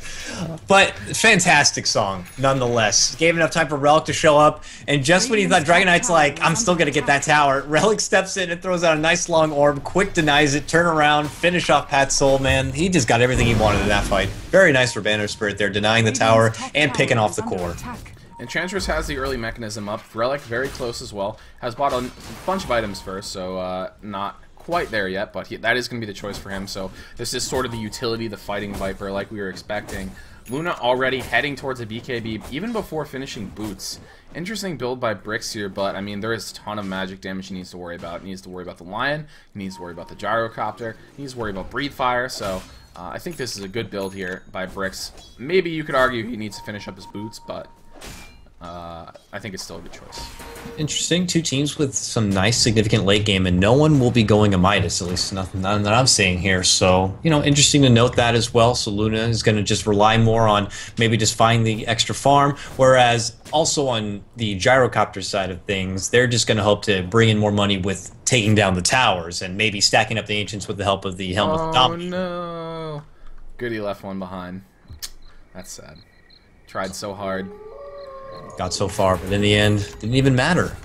But fantastic song, nonetheless. Gave enough time for Relic to show up, and just when you thought Dragon Knight's like, I'm still going to get that tower, Relic steps in and throws out a nice long orb, quick denies it, turn around, finish off Pat Soul, man. He just got everything he wanted in that fight. Very nice for Banner Spirit there, denying the tower and picking off the core. Enchantress has the early mechanism up. Relic very close as well. Has bought a bunch of items first, so not quite there yet, but that is going to be the choice for him. So this is sort of the utility, the fighting Viper, like we were expecting. Luna already heading towards a BKB even before finishing boots. Interesting build by Bricks here, but I mean there is a ton of magic damage he needs to worry about. He needs to worry about the Lion, he needs to worry about the Gyrocopter, he needs to worry about Breed Fire. So I think this is a good build here by Bricks. Maybe you could argue he needs to finish up his boots, but I think it's still a good choice. Interesting. Two teams with some nice, significant late game, and no one will be going a Midas, at least nothing that I'm seeing here. So, you know, interesting to note that as well. So Luna is going to just rely more on maybe just finding the extra farm, whereas also on the Gyrocopter side of things, they're just going to hope to bring in more money with taking down the towers and maybe stacking up the Ancients with the help of the Helm of the Dominator. Oh, no. Goody left one behind. That's sad. Tried so hard. Got so far, but in the end, didn't even matter.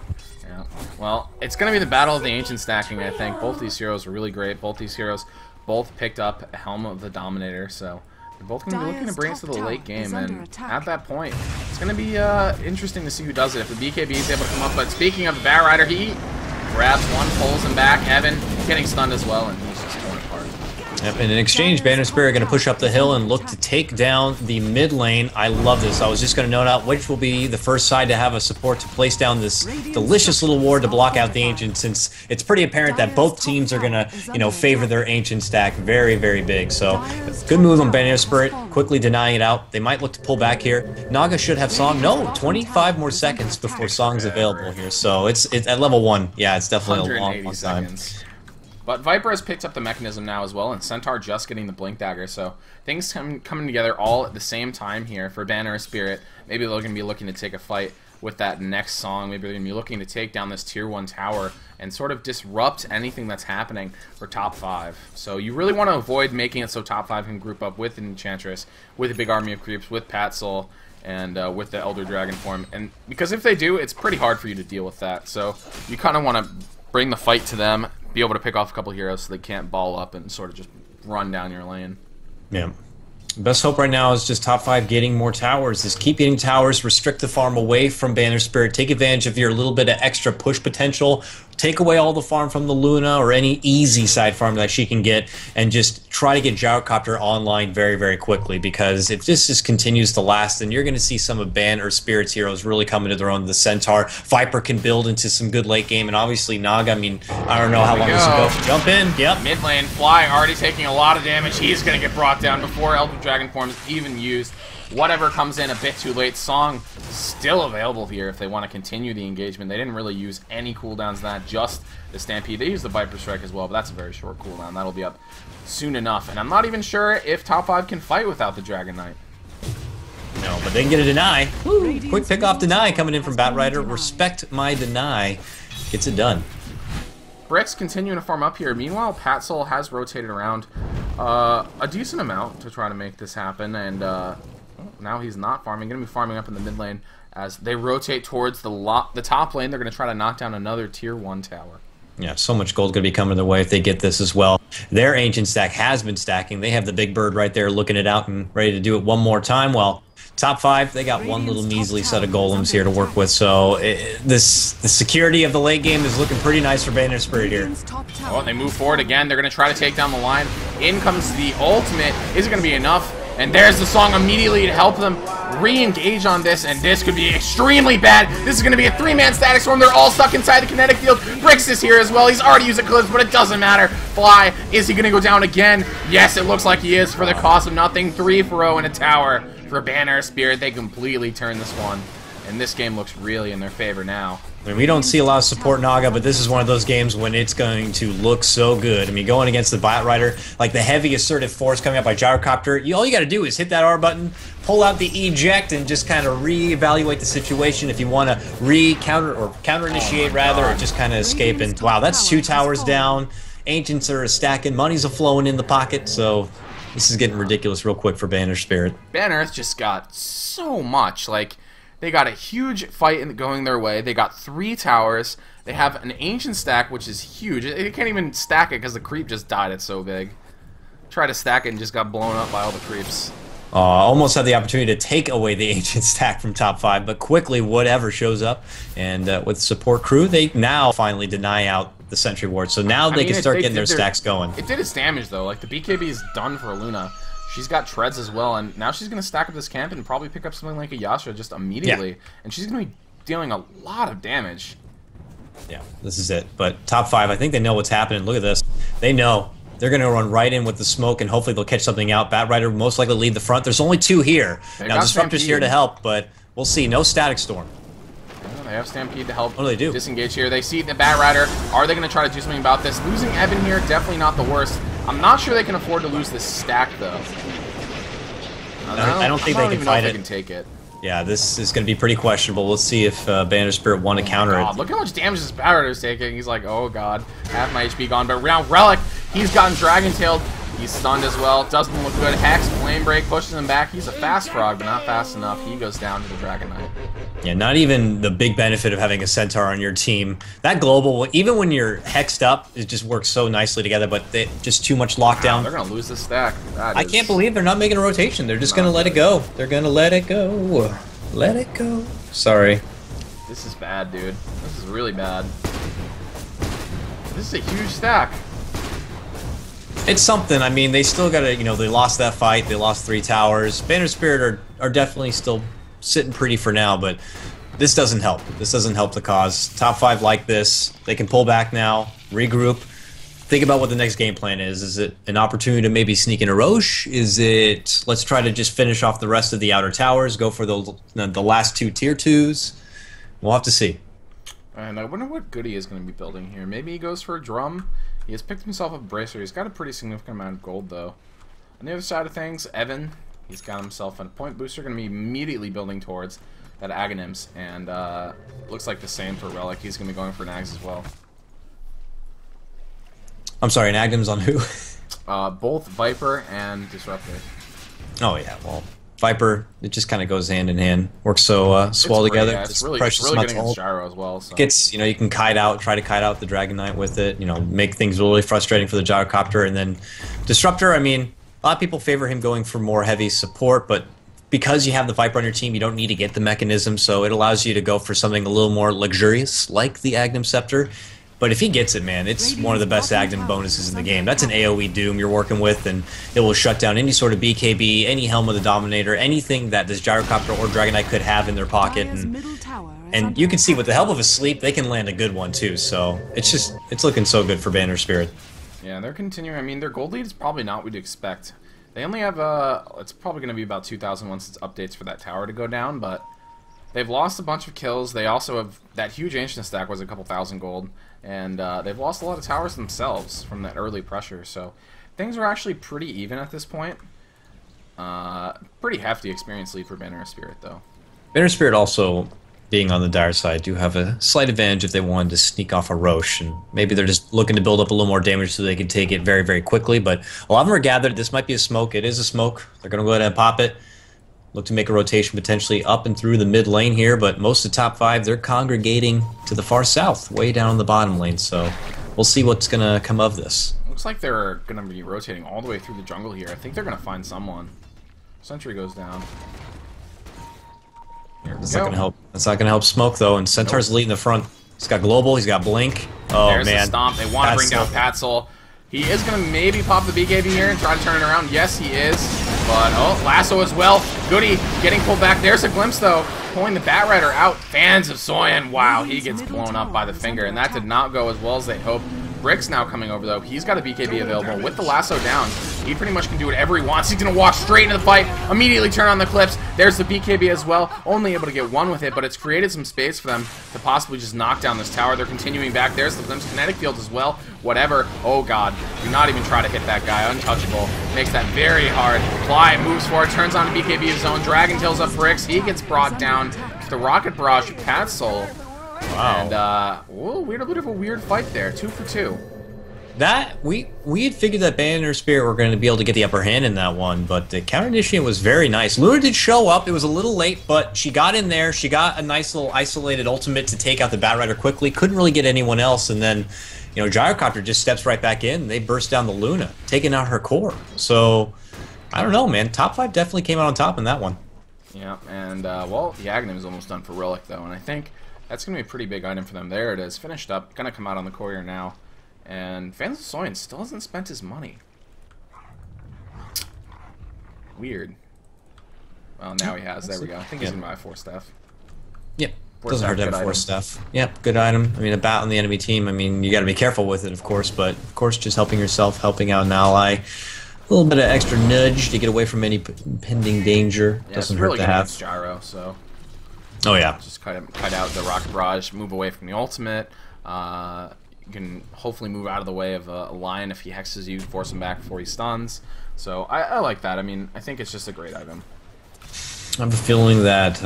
Yeah. Well, it's going to be the battle of the ancient stacking, I think. Both these heroes are really great. Both these heroes both picked up a Helm of the Dominator, so they're both going to be looking to bring us to the late game, and at that point, it's going to be interesting to see who does it. If the BKB is able to come up, but speaking of the Bat Rider, he grabs one, pulls him back. Evan getting stunned as well, and he's just torn apart. Yep, and in exchange, Banner Spirit going to push up the hill and look to take down the mid lane. I love this. I was just going to note out which will be the first side to have a support to place down this delicious little ward to block out the Ancient, since it's pretty apparent that both teams are going to, you know, favor their Ancient stack very, very big. So, good move on Banner Spirit, quickly denying it out. They might look to pull back here. Naga should have Song. No, 25 more seconds before Song's available here. So, it's at level 1. Yeah, it's definitely a long time. But Viper has picked up the mechanism now as well, and Centaur just getting the Blink Dagger, so things coming together all at the same time here for Banner Spirit. Maybe they're going to be looking to take a fight with that next song. Maybe they're going to be looking to take down this Tier 1 tower and sort of disrupt anything that's happening for Top 5. So you really want to avoid making it so Top 5 can group up with Enchantress, with a big army of creeps, with Pat Soul, and with the Elder Dragon form. And because if they do, it's pretty hard for you to deal with that. So you kind of want to bring the fight to them, be able to pick off a couple heroes so they can't ball up and sort of just run down your lane. Yeah. Best hope right now is just Top 5 getting more towers. Just keep getting towers, restrict the farm away from Banner Spirit, take advantage of your little bit of extra push potential, take away all the farm from the Luna or any easy side farm that she can get, and just try to get Gyrocopter online very, very quickly, because if this just continues to last, then you're going to see some of Banner Spirit's heroes really come into their own. The Centaur, Viper can build into some good late game, and obviously Naga, I mean, I don't know how long this will go. Jump in, yep. Mid lane, Fly already taking a lot of damage. He's going to get brought down before Elder Dragon form is even used. Whatever comes in a bit too late. Song still available here if they want to continue the engagement. They didn't really use any cooldowns that, just the Stampede. They used the Viper Strike as well, but that's a very short cooldown. That'll be up soon enough. And I'm not even sure if Top 5 can fight without the Dragon Knight. No, but they can get a deny. Woo, quick pick off deny coming in from Bat Rider. Respect my deny. Gets it done. Bricks continuing to farm up here. Meanwhile, Pat Soul has rotated around a decent amount to try to make this happen, and now he's not farming. Going to be farming up in the mid lane as they rotate towards the top lane. They're going to try to knock down another Tier 1 tower. Yeah, so much gold going to be coming their way if they get this as well. Their ancient stack has been stacking. They have the big bird right there looking it out and ready to do it one more time. Well, top 5, they got one little measly set of golems here to work with. So the security of the late game is looking pretty nice for Banner Spirit here. Oh, and they move forward again. They're going to try to take down the line. In comes the ultimate. Is it going to be enough? And there's the song immediately to help them re-engage on this, and this could be extremely bad. This is going to be a 3-man static storm. They're all stuck inside the kinetic field. Bricks is here as well. He's already used Eclipse, but it doesn't matter. Fly, is he going to go down again? Yes, it looks like he is for the cost of nothing. 3-for-0 in a tower for Banner Spirit. They completely turn this one, and this game looks really in their favor now. I mean, we don't see a lot of support Naga, but this is one of those games when it's going to look so good. I mean, going against the Bot Rider, like the heavy assertive force coming up by Gyrocopter, all you got to do is hit that R button, pull out the eject, and just kind of re-evaluate the situation if you want to counter-initiate rather, or just kind of escape. And wow, that's 2 towers down. Ancients are stacking, money's a-flowing in the pocket, so this is getting ridiculous real quick for Banner Spirit. Banner's just got so much, like... They got a huge fight going their way. They got 3 towers. They have an ancient stack, which is huge. They can't even stack it because the creep just died. It's so big. Tried to stack it and just got blown up by all the creeps. Almost had the opportunity to take away the ancient stack from top 5, but quickly whatever shows up. And with support crew, they now finally deny out the sentry ward. So now they can start getting their stacks going. It did its damage, though. Like, the BKB is done for Luna. She's got treads as well, and now she's going to stack up this camp and probably pick up something like a Yasha just immediately. Yeah. And she's going to be dealing a lot of damage. Yeah, this is it. But top 5, I think they know what's happening. Look at this. They know. They're going to run right in with the smoke, and hopefully they'll catch something out. Bat Rider will most likely lead the front. There's only 2 here. Now, Disruptor's here to help, but we'll see. No Static Storm. They have Stampede to help what do they do? Disengage here. They see the Bat Rider. Are they going to try to do something about this? Losing Evan here, definitely not the worst. I'm not sure they can afford to lose this stack, though. I don't think they can fight it. Can take it. Yeah, this is going to be pretty questionable. Let's see if Banner Spirit want to counter it. Look how much damage this Bat Rider is taking. He's like, oh god, half my HP gone. But now Relic, he's gotten Dragon Tailed. He's stunned as well. Doesn't look good. Hex, Flame Break, pushes him back. He's a fast frog, but not fast enough. He goes down to the Dragon Knight. Yeah, not even the big benefit of having a Centaur on your team. That global, even when you're hexed up, it just works so nicely together, but just too much lockdown. Wow, they're going to lose this stack. I can't believe they're not making a rotation. They're just going to let it go. They're going to let it go. Let it go. Sorry. This is bad, dude. This is really bad. This is a huge stack. It's something. I mean, they still got to, they lost that fight. They lost 3 towers. Banner Spirit are definitely still sitting pretty for now, but this doesn't help. This doesn't help the cause. Top 5 like this. They can pull back now, regroup, think about what the next game plan is. Is it an opportunity to maybe sneak in a Roche? Is it, let's try to just finish off the rest of the outer towers, go for the last 2 tier 2s? We'll have to see. And I wonder what Goody is going to be building here. Maybe he goes for a drum. He has picked himself a bracer. He's got a pretty significant amount of gold, though. On the other side of things, Evan, he's got himself a point booster. Going to be immediately building towards that Aghanims. And looks like the same for Relic. He's going to be going for Nags as well. I'm sorry, an Aghanims on who? Both Viper and Disruptor. Oh, yeah, well, Viper, it just kind of goes hand in hand. Works so swell together. Yeah, it's really good against Gyro as well. So. Gets, you can kite out, try to kite out the Dragon Knight with it, make things really frustrating for the Gyrocopter. And then Disruptor, I mean, a lot of people favor him going for more heavy support, but because you have the Viper on your team, you don't need to get the mechanism, so it allows you to go for something a little more luxurious, like the Aghanim Scepter. But if he gets it, man, it's one of the best Aghanim bonuses in the game. That's an AoE Doom you're working with, and it will shut down any sort of BKB, any Helm of the Dominator, anything that this Gyrocopter or Dragon Knight could have in their pocket. And you can see with the help of a sleep, they can land a good one too. So it's looking so good for Banner Spirit. Yeah, they're continuing. I mean, their gold lead is probably not what you'd expect. They only have, it's probably going to be about 2,000 once it's updates for that tower to go down, but they've lost a bunch of kills. They also have, that huge Ancient stack was a couple thousand gold. And they've lost a lot of towers themselves from that early pressure, so things are actually pretty even at this point. Pretty hefty experience lead for Banner Spirit, though. Banner Spirit also, being on the dire side, do have a slight advantage if they wanted to sneak off a Roche, and maybe they're just looking to build up a little more damage so they can take it very, very quickly. But a lot of them are gathered. This might be a smoke. It is a smoke. They're going to go ahead and pop it. Look to make a rotation potentially up and through the mid lane here, but most of the top 5, they're congregating to the far south, way down in the bottom lane. So we'll see what's gonna come of this. Looks like they're gonna be rotating all the way through the jungle here. I think they're gonna find someone. Sentry goes down. That's not gonna help. That's not gonna help Smoke though, and Centaur's leading the front. He's got Global, he's got Blink. Oh There's man. the stomp. They want to bring down Patzel. He is going to maybe pop the BKB here and try to turn it around. Yes, he is. But, oh, Lasso as well. Goody getting pulled back. There's a glimpse, though. Pulling the Bat Rider out. Fans of Soyan. Wow, he gets blown up by the finger. And that did not go as well as they hoped. Brick's now coming over, though. He's got a BKB available. With the Lasso down, he pretty much can do whatever he wants. He's going to walk straight into the fight. Immediately turn on the clips. There's the BKB as well. Only able to get one with it, but it's created some space for them to possibly just knock down this tower. They're continuing back. There's the glimpse. Kinetic field as well. Whatever. Oh, God. Do not even try to hit that guy. Untouchable. Makes that very hard. Fly moves forward. Turns on BKB of his own. Dragon tails up Bricks. He gets brought down to the Rocket Barrage of Patsoul. Wow. And, whoa, a bit of a weird fight there. 2 for 2. That we had figured that Banner Spirit were going to be able to get the upper hand in that one, but the counter initiate was very nice. Luna did show up. It was a little late, but she got in there. She got a nice little isolated ultimate to take out the Bat Rider quickly. Couldn't really get anyone else, and then, you know, Gyrocopter just steps right back in. And they burst down the Luna, taking out her core. So I don't know, man. Top 5 definitely came out on top in that one. Yeah, and well, the Aghanim is almost done for Relic though, and I think that's going to be a pretty big item for them. There it is, finished up. Going to come out on the courier now. And Fans of Soyan still hasn't spent his money. Weird. Well, now he has. There we go. I think he's going to buy 4 stuff. Yep. 4 Doesn't hurt to have 4 stuff. Yep, good item. I mean, a bat on the enemy team, I mean, you got to be careful with it, of course, but of course just helping yourself, helping out an ally. A little bit of extra nudge to get away from any impending danger. Yeah, doesn't really hurt to have. Gyro, so. Oh, yeah. Just cut out the Rocket Barrage, move away from the ultimate. You can hopefully move out of the way of a Lion if he hexes you, force him back before he stuns. So I like that. I mean, I think it's just a great item. I have a feeling that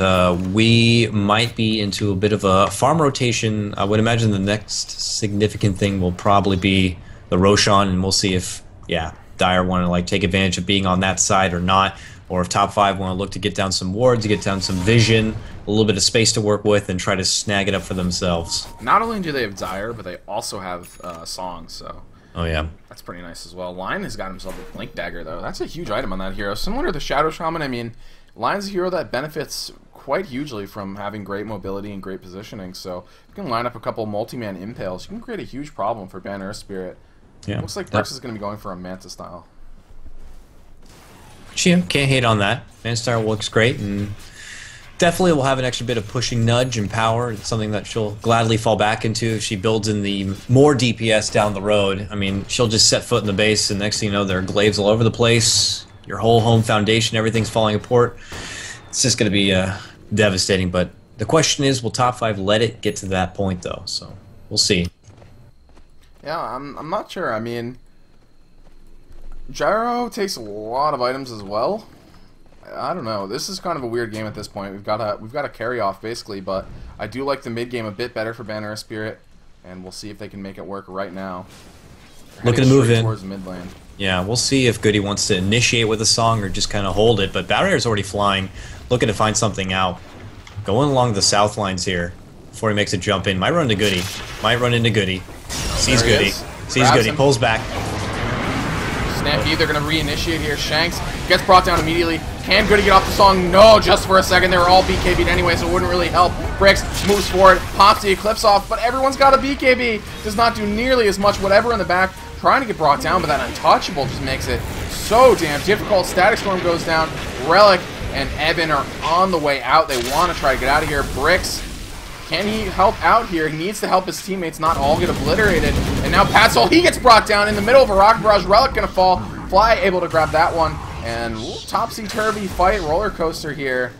we might be into a bit of a farm rotation. I would imagine the next significant thing will probably be the Roshan, and we'll see if, yeah, Dire want to like take advantage of being on that side or not, or if top 5 want to look to get down some wards, get down some vision, a little bit of space to work with, and try to snag it up for themselves. Not only do they have Dire, but they also have songs, so... Oh, yeah. That's pretty nice as well. Lion has got himself a Blink Dagger, though. That's a huge item on that hero. Similar to the Shadow Shaman, I mean, Lion's a hero that benefits quite hugely from having great mobility and great positioning, so if you can line up a couple multi-man impales, you can create a huge problem for Banner Earthspirit. Yeah. Looks like Brix is going to be going for a Manta style. Can't hate on that. Manstar looks great, and definitely will have an extra bit of pushing nudge and power. It's something that she'll gladly fall back into if she builds in the more DPS down the road. I mean, she'll just set foot in the base, and next thing you know, there are glaives all over the place. Your whole home foundation, everything's falling apart. It's just going to be devastating. But the question is, will top 5 let it get to that point, though? So we'll see. Yeah, I'm not sure. I mean, Gyro takes a lot of items as well. I don't know. This is kind of a weird game at this point. We've got a carry off basically, but I do like the mid game a bit better for Banner Spirit, and we'll see if they can make it work right now. Looking to move in towards mid lane. Yeah, we'll see if Goody wants to initiate with a song or just kind of hold it. But Barrier's already flying, looking to find something out. Going along the south lines here before he makes a jump in. Might run into Goody. Might run into Goody. Sees Goody. Sees Goody. Pulls back. Snappy, they're going to reinitiate here. Shanks gets brought down immediately. Can Goody get off the song? No, just for a second. They were all BKB'd anyway, so it wouldn't really help. Brix moves forward, pops the Eclipse off, but everyone's got a BKB. Does not do nearly as much. Whatever in the back, trying to get brought down, but that Untouchable just makes it so damn difficult. Static Storm goes down. Relic and Evan are on the way out. They want to try to get out of here. Brix, can he help out here? He needs to help his teammates not all get obliterated. And now Patsoul, he gets brought down in the middle of a Rocket Barrage. Relic gonna fall. Fly able to grab that one. And topsy-turvy fight, roller coaster here.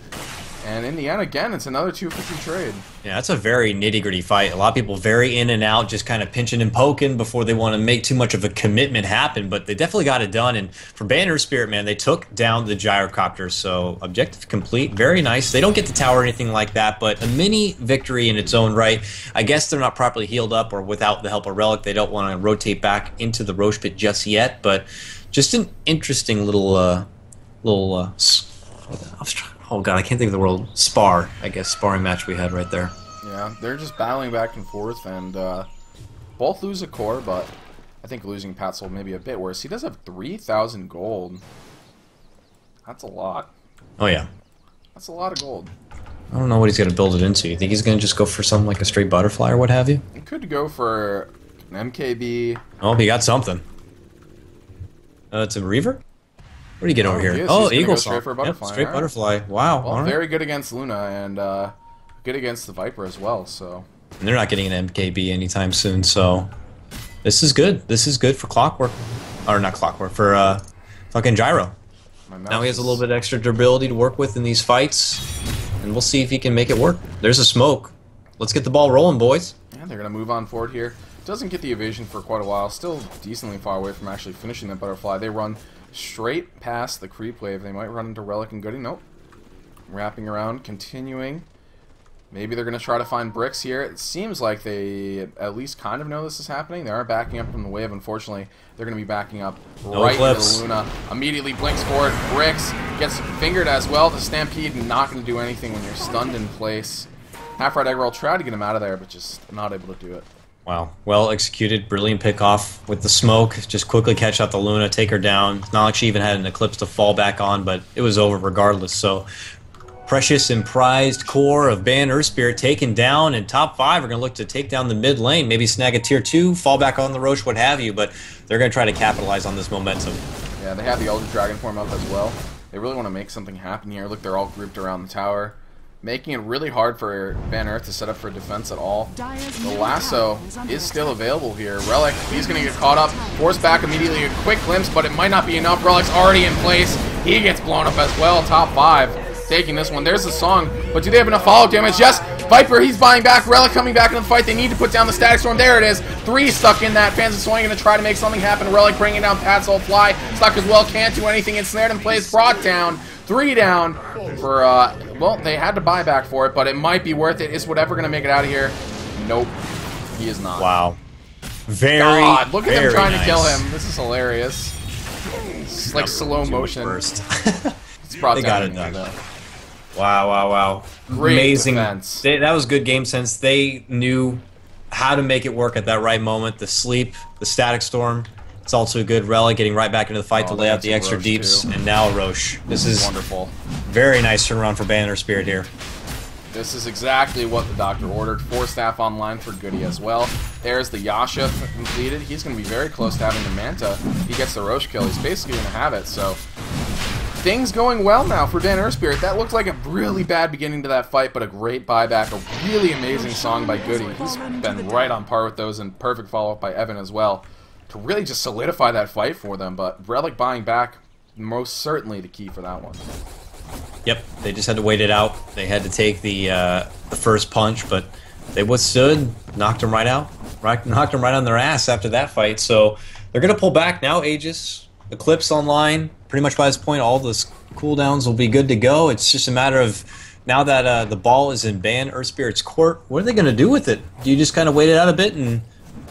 And in the end, again, it's another 250 trade. Yeah, that's a very nitty-gritty fight. A lot of people very in and out, just kind of pinching and poking before they want to make too much of a commitment happen. But they definitely got it done. And for Banner Spirit, man, they took down the Gyrocopter. So objective complete. Very nice. They don't get the tower or anything like that, but a mini victory in its own right. I guess they're not properly healed up, or without the help of Relic, they don't want to rotate back into the Roche pit just yet. But just an interesting little, oh god, I can't think of the word. Sparring match we had right there. Yeah, they're just battling back and forth, and Both lose a core, but I think losing Patsoul may be a bit worse. He does have 3,000 gold. That's a lot. Oh, yeah. That's a lot of gold. I don't know what he's going to build it into. You think he's going to just go for something like a straight butterfly or what have you? He could go for an MKB. Oh, he got something. It's a Reaver? What are you getting over here? Oh, Eagle Straight Song. for a butterfly. Yep, straight butterfly. Wow. Well, very good against Luna and good against the Viper as well. So. And they're not getting an MKB anytime soon, so this is good. This is good for Clockwork. Or not Clockwork, for fucking Gyro. Now he has a little bit extra durability to work with in these fights, and we'll see if he can make it work. There's a smoke. Let's get the ball rolling, boys. Yeah, they're going to move on forward here. Doesn't get the evasion for quite a while. Still decently far away from actually finishing that butterfly. They run straight past the creep wave. They might run into Relic and Goody. Nope. Wrapping around, continuing. Maybe they're going to try to find bricks here. It seems like they at least kind of know this is happening. They aren't backing up from the wave, unfortunately. They're going to be backing up right into the Luna. Immediately blinks forward. Bricks gets fingered as well. The Stampede not going to do anything when you're stunned in place. Half-right egg roll tried to get him out of there, but just not able to do it. Wow. Well executed. Brilliant pick off with the smoke. Just quickly catch out the Luna, take her down. It's not like she even had an Eclipse to fall back on, but it was over regardless. So precious and prized core of Ban Earthspirit taken down, and top 5 are going to look to take down the mid lane, maybe snag a tier 2, fall back on the Roche, what have you, but they're going to try to capitalize on this momentum. Yeah, they have the Elder Dragon form up as well. They really want to make something happen here. Look, they're all grouped around the tower, making it really hard for Ban Earth to set up for defense at all. The lasso is still available here. Relic, he's going to get caught up, forced back immediately, a quick glimpse, but it might not be enough. Relic's already in place. He gets blown up as well. Top 5 taking this one. There's the song, but do they have enough follow damage? Yes. Viper, he's buying back. Relic coming back into the fight. They need to put down the Static Storm. There it is. 3 stuck in that. Fans of Swing going to try to make something happen. Relic bringing down Patsoul. Fly stuck as well. Can't do anything. Ensnared in place. Brought down. 3 down for, well, they had to buy back for it, but it might be worth it. Is whatever going to make it out of here? Nope. He is not. Wow. Very, God, look at them trying to kill nice. him. This is hilarious. It's like slow motion. First. It's brought They down got it done. Wow, wow, wow. Great amazing defense. That was good game sense. They knew how to make it work at that right moment. The sleep, the Static Storm. It's also good. Relic getting right back into the fight to lay out the extra Roche deeps. too. And now Roche. This is wonderful. Very nice turnaround for Ban Earthspirit here. This is exactly what the doctor ordered. 4 staff online for Goody as well. There's the Yasha completed. He's going to be very close to having the Manta. He gets the Roche kill. He's basically going to have it. So things going well now for Ban Earthspirit. That looked like a really bad beginning to that fight, but a great buyback. A really amazing song by Goody. He's been right on par with those, and perfect follow-up by Evan as well to really just solidify that fight for them. But Relic buying back, most certainly the key for that one. Yep, they just had to wait it out. They had to take the first punch, but they withstood, knocked them right out, knocked them right on their ass after that fight. So they're going to pull back now. Aegis, Eclipse online. Pretty much by this point, all the cooldowns will be good to go. It's just a matter of now that the ball is in Ban Earthspirit's court, what are they going to do with it? Do you just kind of wait it out a bit, and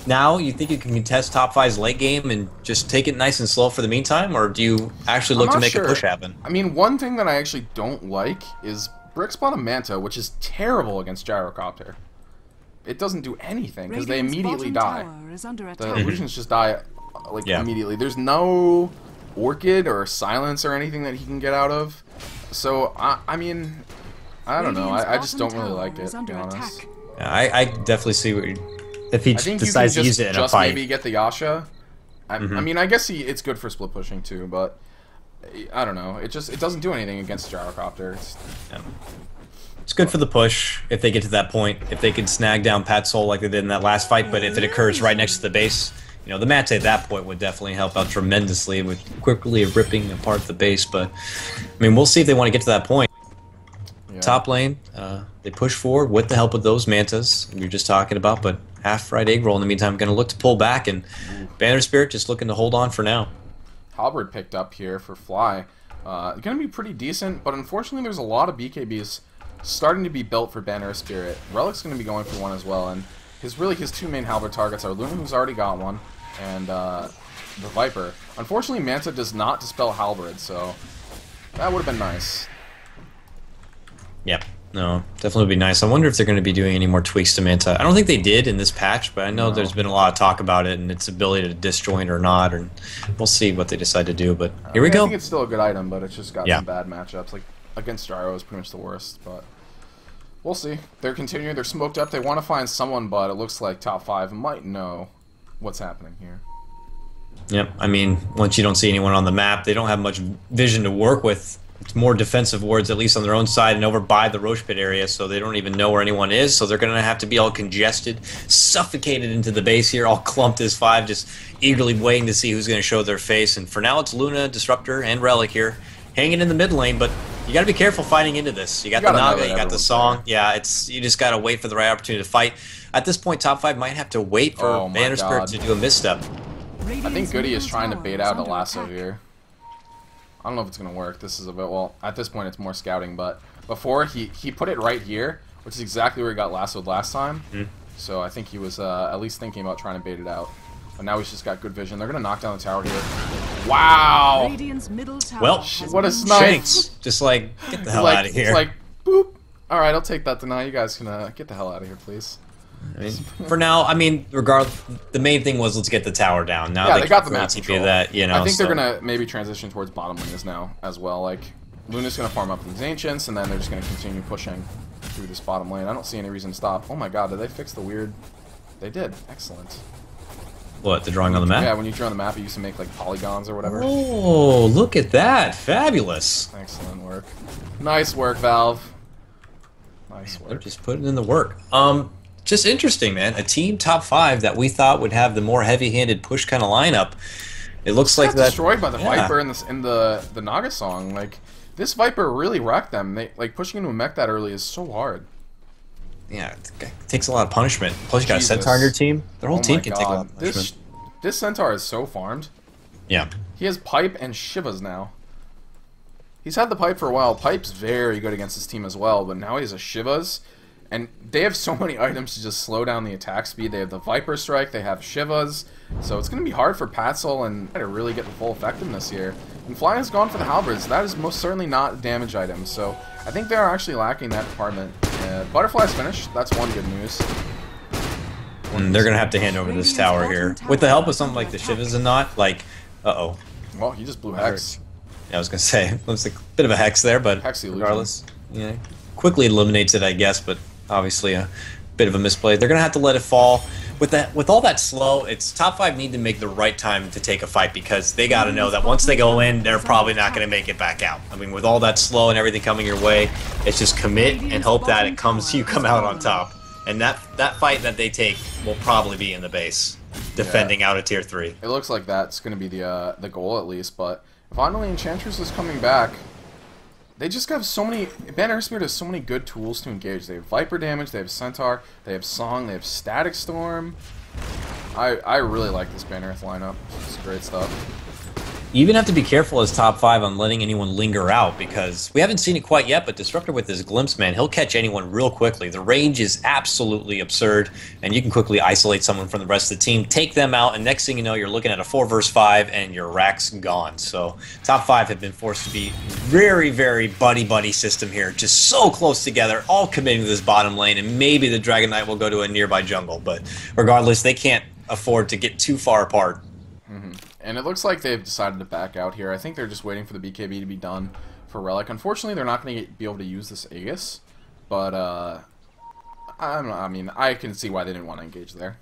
now you think you can contest top 5's late game and just take it nice and slow for the meantime, or do you actually look to make a push happen? I mean, one thing that I actually don't like is Brick spawn a Manta, which is terrible against Gyrocopter. It doesn't do anything because they immediately die. The illusions just die like immediately. There's no Orchid or Silence or anything that he can get out of. So I mean, I don't know. I just don't really like it, to be honest. Yeah, I definitely see what you. If he decides to use it in a fight, maybe get the Yasha. I mean, I guess it's good for split pushing too, but I don't know. It doesn't do anything against Gyrocopter. It's good for the push if they get to that point. If they can snag down Patsoul like they did in that last fight, but if it occurs right next to the base, you know, the Manta at that point would definitely help out tremendously with quickly ripping apart the base. But I mean, we'll see if they want to get to that point. Yeah. Top lane, they push forward with the help of those Mantas we were just talking about, but half-right egg roll in the meantime going to look to pull back, and Ban Earthspirit just looking to hold on for now. Halberd picked up here for Fly. Going to be pretty decent, but unfortunately there's a lot of BKBs starting to be built for Ban Earthspirit. Relic's going to be going for one as well, and his 2 main Halberd targets are Luna, who's already got one, and the Viper. Unfortunately, Manta does not dispel Halberd, so that would have been nice. Yep. No, definitely would be nice. I wonder if they're going to be doing any more tweaks to Manta. I don't think they did in this patch, but I know there's been a lot of talk about it and its ability to disjoint or not, and we'll see what they decide to do. But here we go. I think it's still a good item, but it's just got some bad matchups. Like against Gyro is pretty much the worst, but we'll see. They're continuing. They're smoked up. They want to find someone, but it looks like top 5 might know what's happening here. Yep. I mean, once you don't see anyone on the map, they don't have much vision to work with. It's more defensive wards, at least on their own side, and over by the Roche Pit area, so they don't even know where anyone is, so they're going to have to be all congested, suffocated into the base here, all clumped as 5, just eagerly waiting to see who's going to show their face. And for now, it's Luna, Disruptor, and Relic here, hanging in the mid lane, but you got to be careful fighting into this. You got the Naga, you got the Song. Yeah, you just got to wait for the right opportunity to fight. At this point, top 5 might have to wait for Earthspirit to do a misstep. I think Goody is trying to bait out a lasso here. I don't know if it's going to work. This is a bit, well, at this point it's more scouting, but before he put it right here, which is exactly where he got lassoed last time. So I think he was at least thinking about trying to bait it out. But now he's just got good vision. They're going to knock down the tower here. Wow! Well, what a snipe! Just like, get the hell out of here. It's like, boop. Alright, I'll take that deny. You guys can get the hell out of here, please. I mean, for now, I mean, regardless, the main thing was let's get the tower down. Now they got the map control. That, you know, I think they're gonna maybe transition towards bottom lanes now as well. Like Luna's gonna farm up these ancients, and then they're just gonna continue pushing through this bottom lane. I don't see any reason to stop. Oh my god, did they fix the weird? They did. Excellent. What, the drawing on the map? Yeah, when you draw on the map, you used to make like polygons or whatever. Oh, look at that! Fabulous. Excellent work. Nice work, Valve. Nice work. They're just putting in the work. Just interesting, man. A team top 5 that we thought would have the more heavy-handed push kind of lineup. It looks like that destroyed by the Viper in the Naga song. Like this Viper really wrecked them. They like pushing into a mech that early is so hard. Yeah, it takes a lot of punishment. Plus, you got a Centaur on your team. Their whole team can take a lot of punishment. This Centaur is so farmed. Yeah. He has Pipe and Shivas now. He's had the Pipe for a while. Pipe's very good against his team as well, but now he has a Shivas. And they have so many items to just slow down the attack speed. They have the Viper Strike, they have Shivas. So it's going to be hard for Patzel and to really get the full effectiveness here. And Fly has gone for the Halberds. That is most certainly not a damage item. So I think they are actually lacking that department. Butterfly's finished. That's one good news. They're going to have to hand over this tower here. With the help of something like the Shivas and not, like, uh-oh. Well, he just blew Hex. Yeah, I was going to say, looks like a bit of a Hex there, but regardless, yeah, quickly eliminates it, I guess, but obviously a bit of a misplay. They're going to have to let it fall. With all that slow, it's top 5 need to make the right time to take a fight because they got to know that once they go in, they're probably not going to make it back out. I mean, with all that slow and everything coming your way, it's just commit and hope that it comes, you come out on top. And that fight that they take will probably be in the base, defending out of tier 3. It looks like that's going to be the goal at least, but finally Enchantress is coming back. They just have so many... Earthspirit has so many good tools to engage. They have Viper damage, they have Centaur, they have Song, they have Static Storm. I really like this Earth lineup. It's great stuff. You even have to be careful as top 5 on letting anyone linger out because we haven't seen it quite yet, but Disruptor with his glimpse, man, he'll catch anyone real quickly. The range is absolutely absurd, and you can quickly isolate someone from the rest of the team, take them out, and next thing you know, you're looking at a 4 versus 5, and your rack's gone. So top 5 have been forced to be very, very buddy-buddy system here, just so close together, all committing to this bottom lane, and maybe the Dragon Knight will go to a nearby jungle, but regardless, they can't afford to get too far apart. And it looks like they've decided to back out here. I think they're just waiting for the BKB to be done for Relic. Unfortunately, they're not going to be able to use this Aegis, but I mean, I can see why they didn't want to engage there.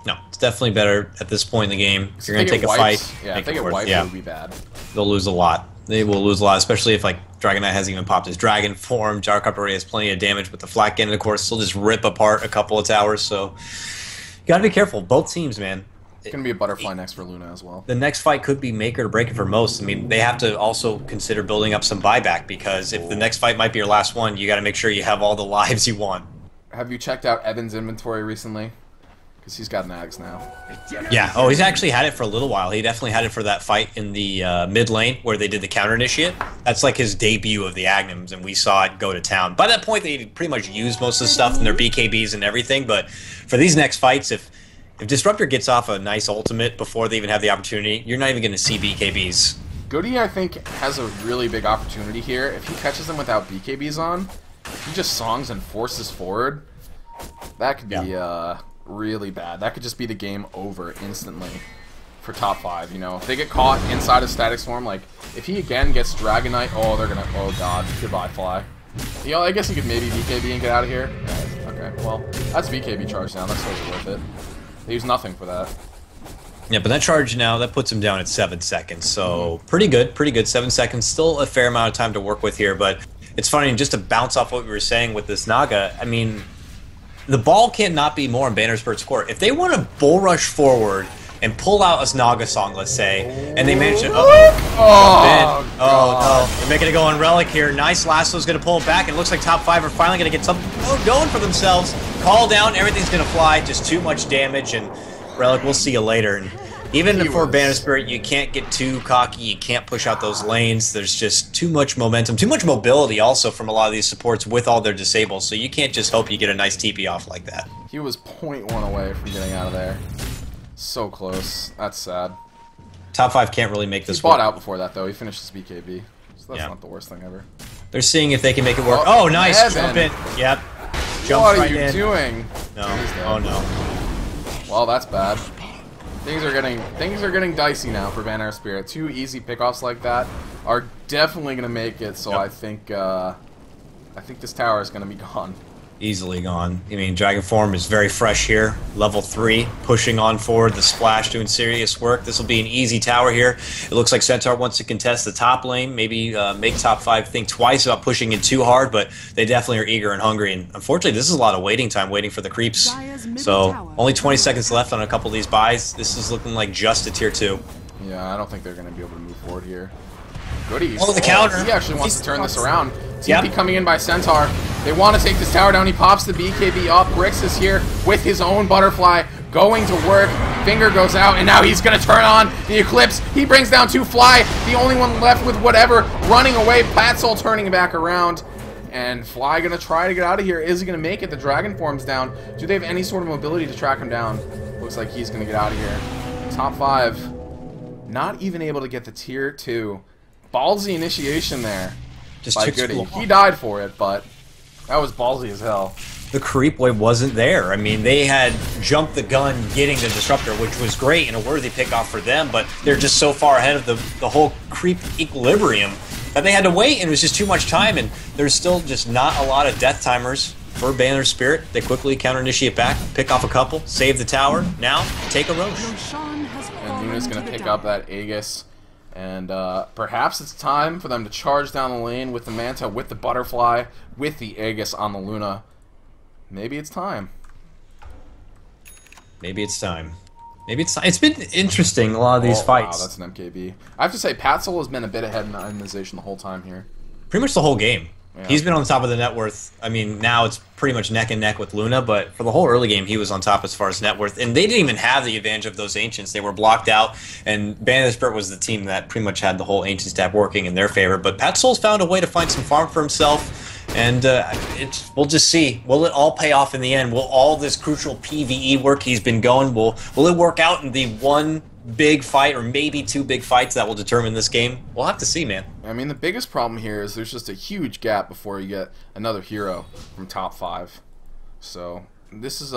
No, it's definitely better at this point in the game. If you're going to take a fight, yeah, if they get wiped, it would be bad. They'll lose a lot. They will lose a lot, especially if like Dragon Knight hasn't even popped his dragon form. Jarkarp already has plenty of damage with the Flak Cannon, of course. They'll just rip apart a couple of towers, so you got to be careful. Both teams, man. It's going to be a butterfly next for Luna as well. The next fight could be make or break it for most. I mean, they have to also consider building up some buyback because if the next fight might be your last one, you got to make sure you have all the lives you want. Have you checked out Evan's inventory recently? Because he's got nags now. Yeah, oh, he's actually had it for a little while. He definitely had it for that fight in the mid lane where they did the counter initiate. That's like his debut of the Agnums, and we saw it go to town. By that point, they pretty much used most of the stuff in their BKBs and everything, but for these next fights, if Disruptor gets off a nice ultimate before they even have the opportunity, you're not even going to see BKBs. Goody, I think, has a really big opportunity here. If he catches them without BKBs on, he just songs and forces forward, that could be really bad. That could just be the game over instantly for top 5, you know. If they get caught inside of Static Storm, like, if he again gets Dragonite, oh, they're gonna, oh god, goodbye, Fly. You know, I guess he could maybe BKB and get out of here. Yeah, okay, well, that's BKB charge now, that's totally worth it. They use nothing for that. Yeah, but that charge now, that puts him down at 7 seconds, so pretty good, 7 seconds. Still a fair amount of time to work with here, but it's funny, just to bounce off what we were saying with this Naga, I mean, the ball cannot be more in Bannerspirit's court. If they want to bull rush forward and pull out a Naga song, let's say, and they manage to... Oh, no. They're making it go on Relic here. Nice. Lasso's going to pull it back, and it looks like top 5 are finally going to get something going for themselves. Call down, everything's going to fly. Just too much damage, and Relic, we'll see you later. And even for Bannerspirit, you can't get too cocky. You can't push out those lanes. There's just too much momentum, too much mobility also from a lot of these supports with all their disables, so you can't just hope you get a nice TP off like that. He was 0.1 away from getting out of there. So close. That's sad. Top 5 can't really make this work. He bought work. out before that, though. He finished his BKB. So that's not the worst thing ever. They're seeing if they can make it work. Oh, nice. Evan. Jump in. Yep. Jump what right are you in. doing? No. Oh, no. Well, that's bad. Things are getting dicey now for Bannerspirit. 2 easy pickoffs like that are definitely going to make it, so I think this tower is going to be gone. Easily gone. I mean, Dragon Form is very fresh here. Level 3, pushing on forward. The Splash doing serious work. This will be an easy tower here. It looks like Centaur wants to contest the top lane. Maybe make top 5 think twice about pushing in too hard, but they definitely are eager and hungry. And unfortunately, this is a lot of waiting time, waiting for the creeps. So only 20 seconds left on a couple of these buys. This is looking like just a tier 2. Yeah, I don't think they're going to be able to move forward here. Goodies. Oh, the counter. He actually wants to turn this around. TP coming in by Centaur. They want to take this tower down. He pops the BKB up. Grix is here with his own Butterfly going to work. Finger goes out, and now he's going to turn on the Eclipse. He brings down 2 Fly. The only one left with whatever running away. Patsoul turning back around. And Fly going to try to get out of here. Is he going to make it? The Dragon Form's down. Do they have any sort of mobility to track him down? Looks like he's going to get out of here. Top 5. Not even able to get the tier 2. Ballsy initiation there by Goody. He died for it, but that was ballsy as hell. The creep wave wasn't there. I mean, they had jumped the gun getting the Disruptor, which was great and a worthy pickoff for them, but they're just so far ahead of the whole creep equilibrium that they had to wait, and it was just too much time, and there's still just not a lot of death timers for Bannerspirit. They quickly counter-initiate back, pick off a couple, save the tower, now take a Roche. And Luna's going to pick up that Aegis. And perhaps it's time for them to charge down the lane with the Manta, with the Butterfly, with the Aegis on the Luna. Maybe it's time. Maybe it's time. Maybe it's time. It's been interesting, a lot of these fights. Wow, that's an MKB. I have to say, Patsoul has been a bit ahead in the itemization the whole time here. Pretty much the whole game. Yeah. He's been on the top of the net worth. I mean, now it's pretty much neck and neck with Luna, but for the whole early game, he was on top as far as net worth. And they didn't even have the advantage of those Ancients. They were blocked out, and Bannerspirit was the team that pretty much had the whole Ancient stab working in their favor. But Patsoul's found a way to find some farm for himself, and we'll just see. Will it all pay off in the end? Will all this crucial PvE work he's been going, will it work out in the one big fight, or maybe 2 big fights that will determine this game? We'll have to see, man. I mean, the biggest problem here is there's just a huge gap before you get another hero from top 5. So this is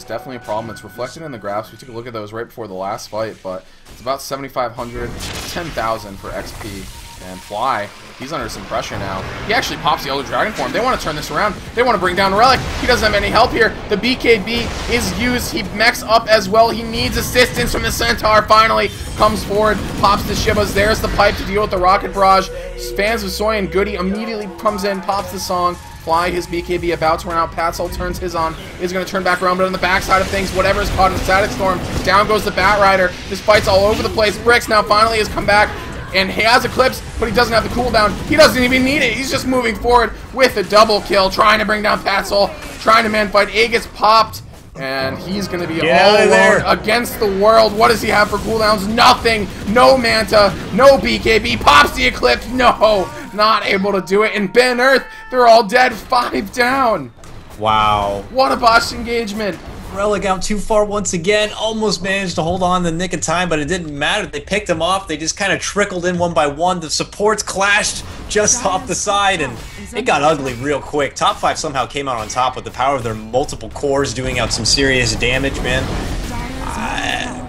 definitely a problem. It's reflected in the graphs. We took a look at those right before the last fight, but it's about 7,500, 10,000 for XP. And Fly, he's under some pressure now. He actually pops the Elder Dragon Form. They want to turn this around. They want to bring down Relic. He doesn't have any help here. The BKB is used. He mechs up as well. He needs assistance from the Centaur. Finally comes forward, pops the Shibas. There's the pipe to deal with the Rocket Barrage. Fans of Soy and Goody immediately comes in, pops the song. Fly, his BKB about to run out. Patsoul turns his on. Is going to turn back around, but on the backside of things, whatever is caught in the Static Storm. Down goes the Batrider. This fight's all over the place. Brix now finally has come back. And he has Eclipse, but he doesn't have the cooldown. He doesn't even need it. He's just moving forward with a double kill, trying to bring down Patsoul, trying to man fight. Aegis popped, and he's going to be all alone against the world. What does he have for cooldowns? Nothing. No Manta, no BKB. Pops the Eclipse. No, not able to do it. And Ben Earth, they're all dead. 5 down. Wow. What a botched engagement. Relic out too far once again. Almost managed to hold on in the nick of time, but it didn't matter. They picked him off. They just kind of trickled in one by one. The supports clashed just off the side, and it got ugly real quick. Top 5 somehow came out on top with the power of their multiple cores doing out some serious damage, man.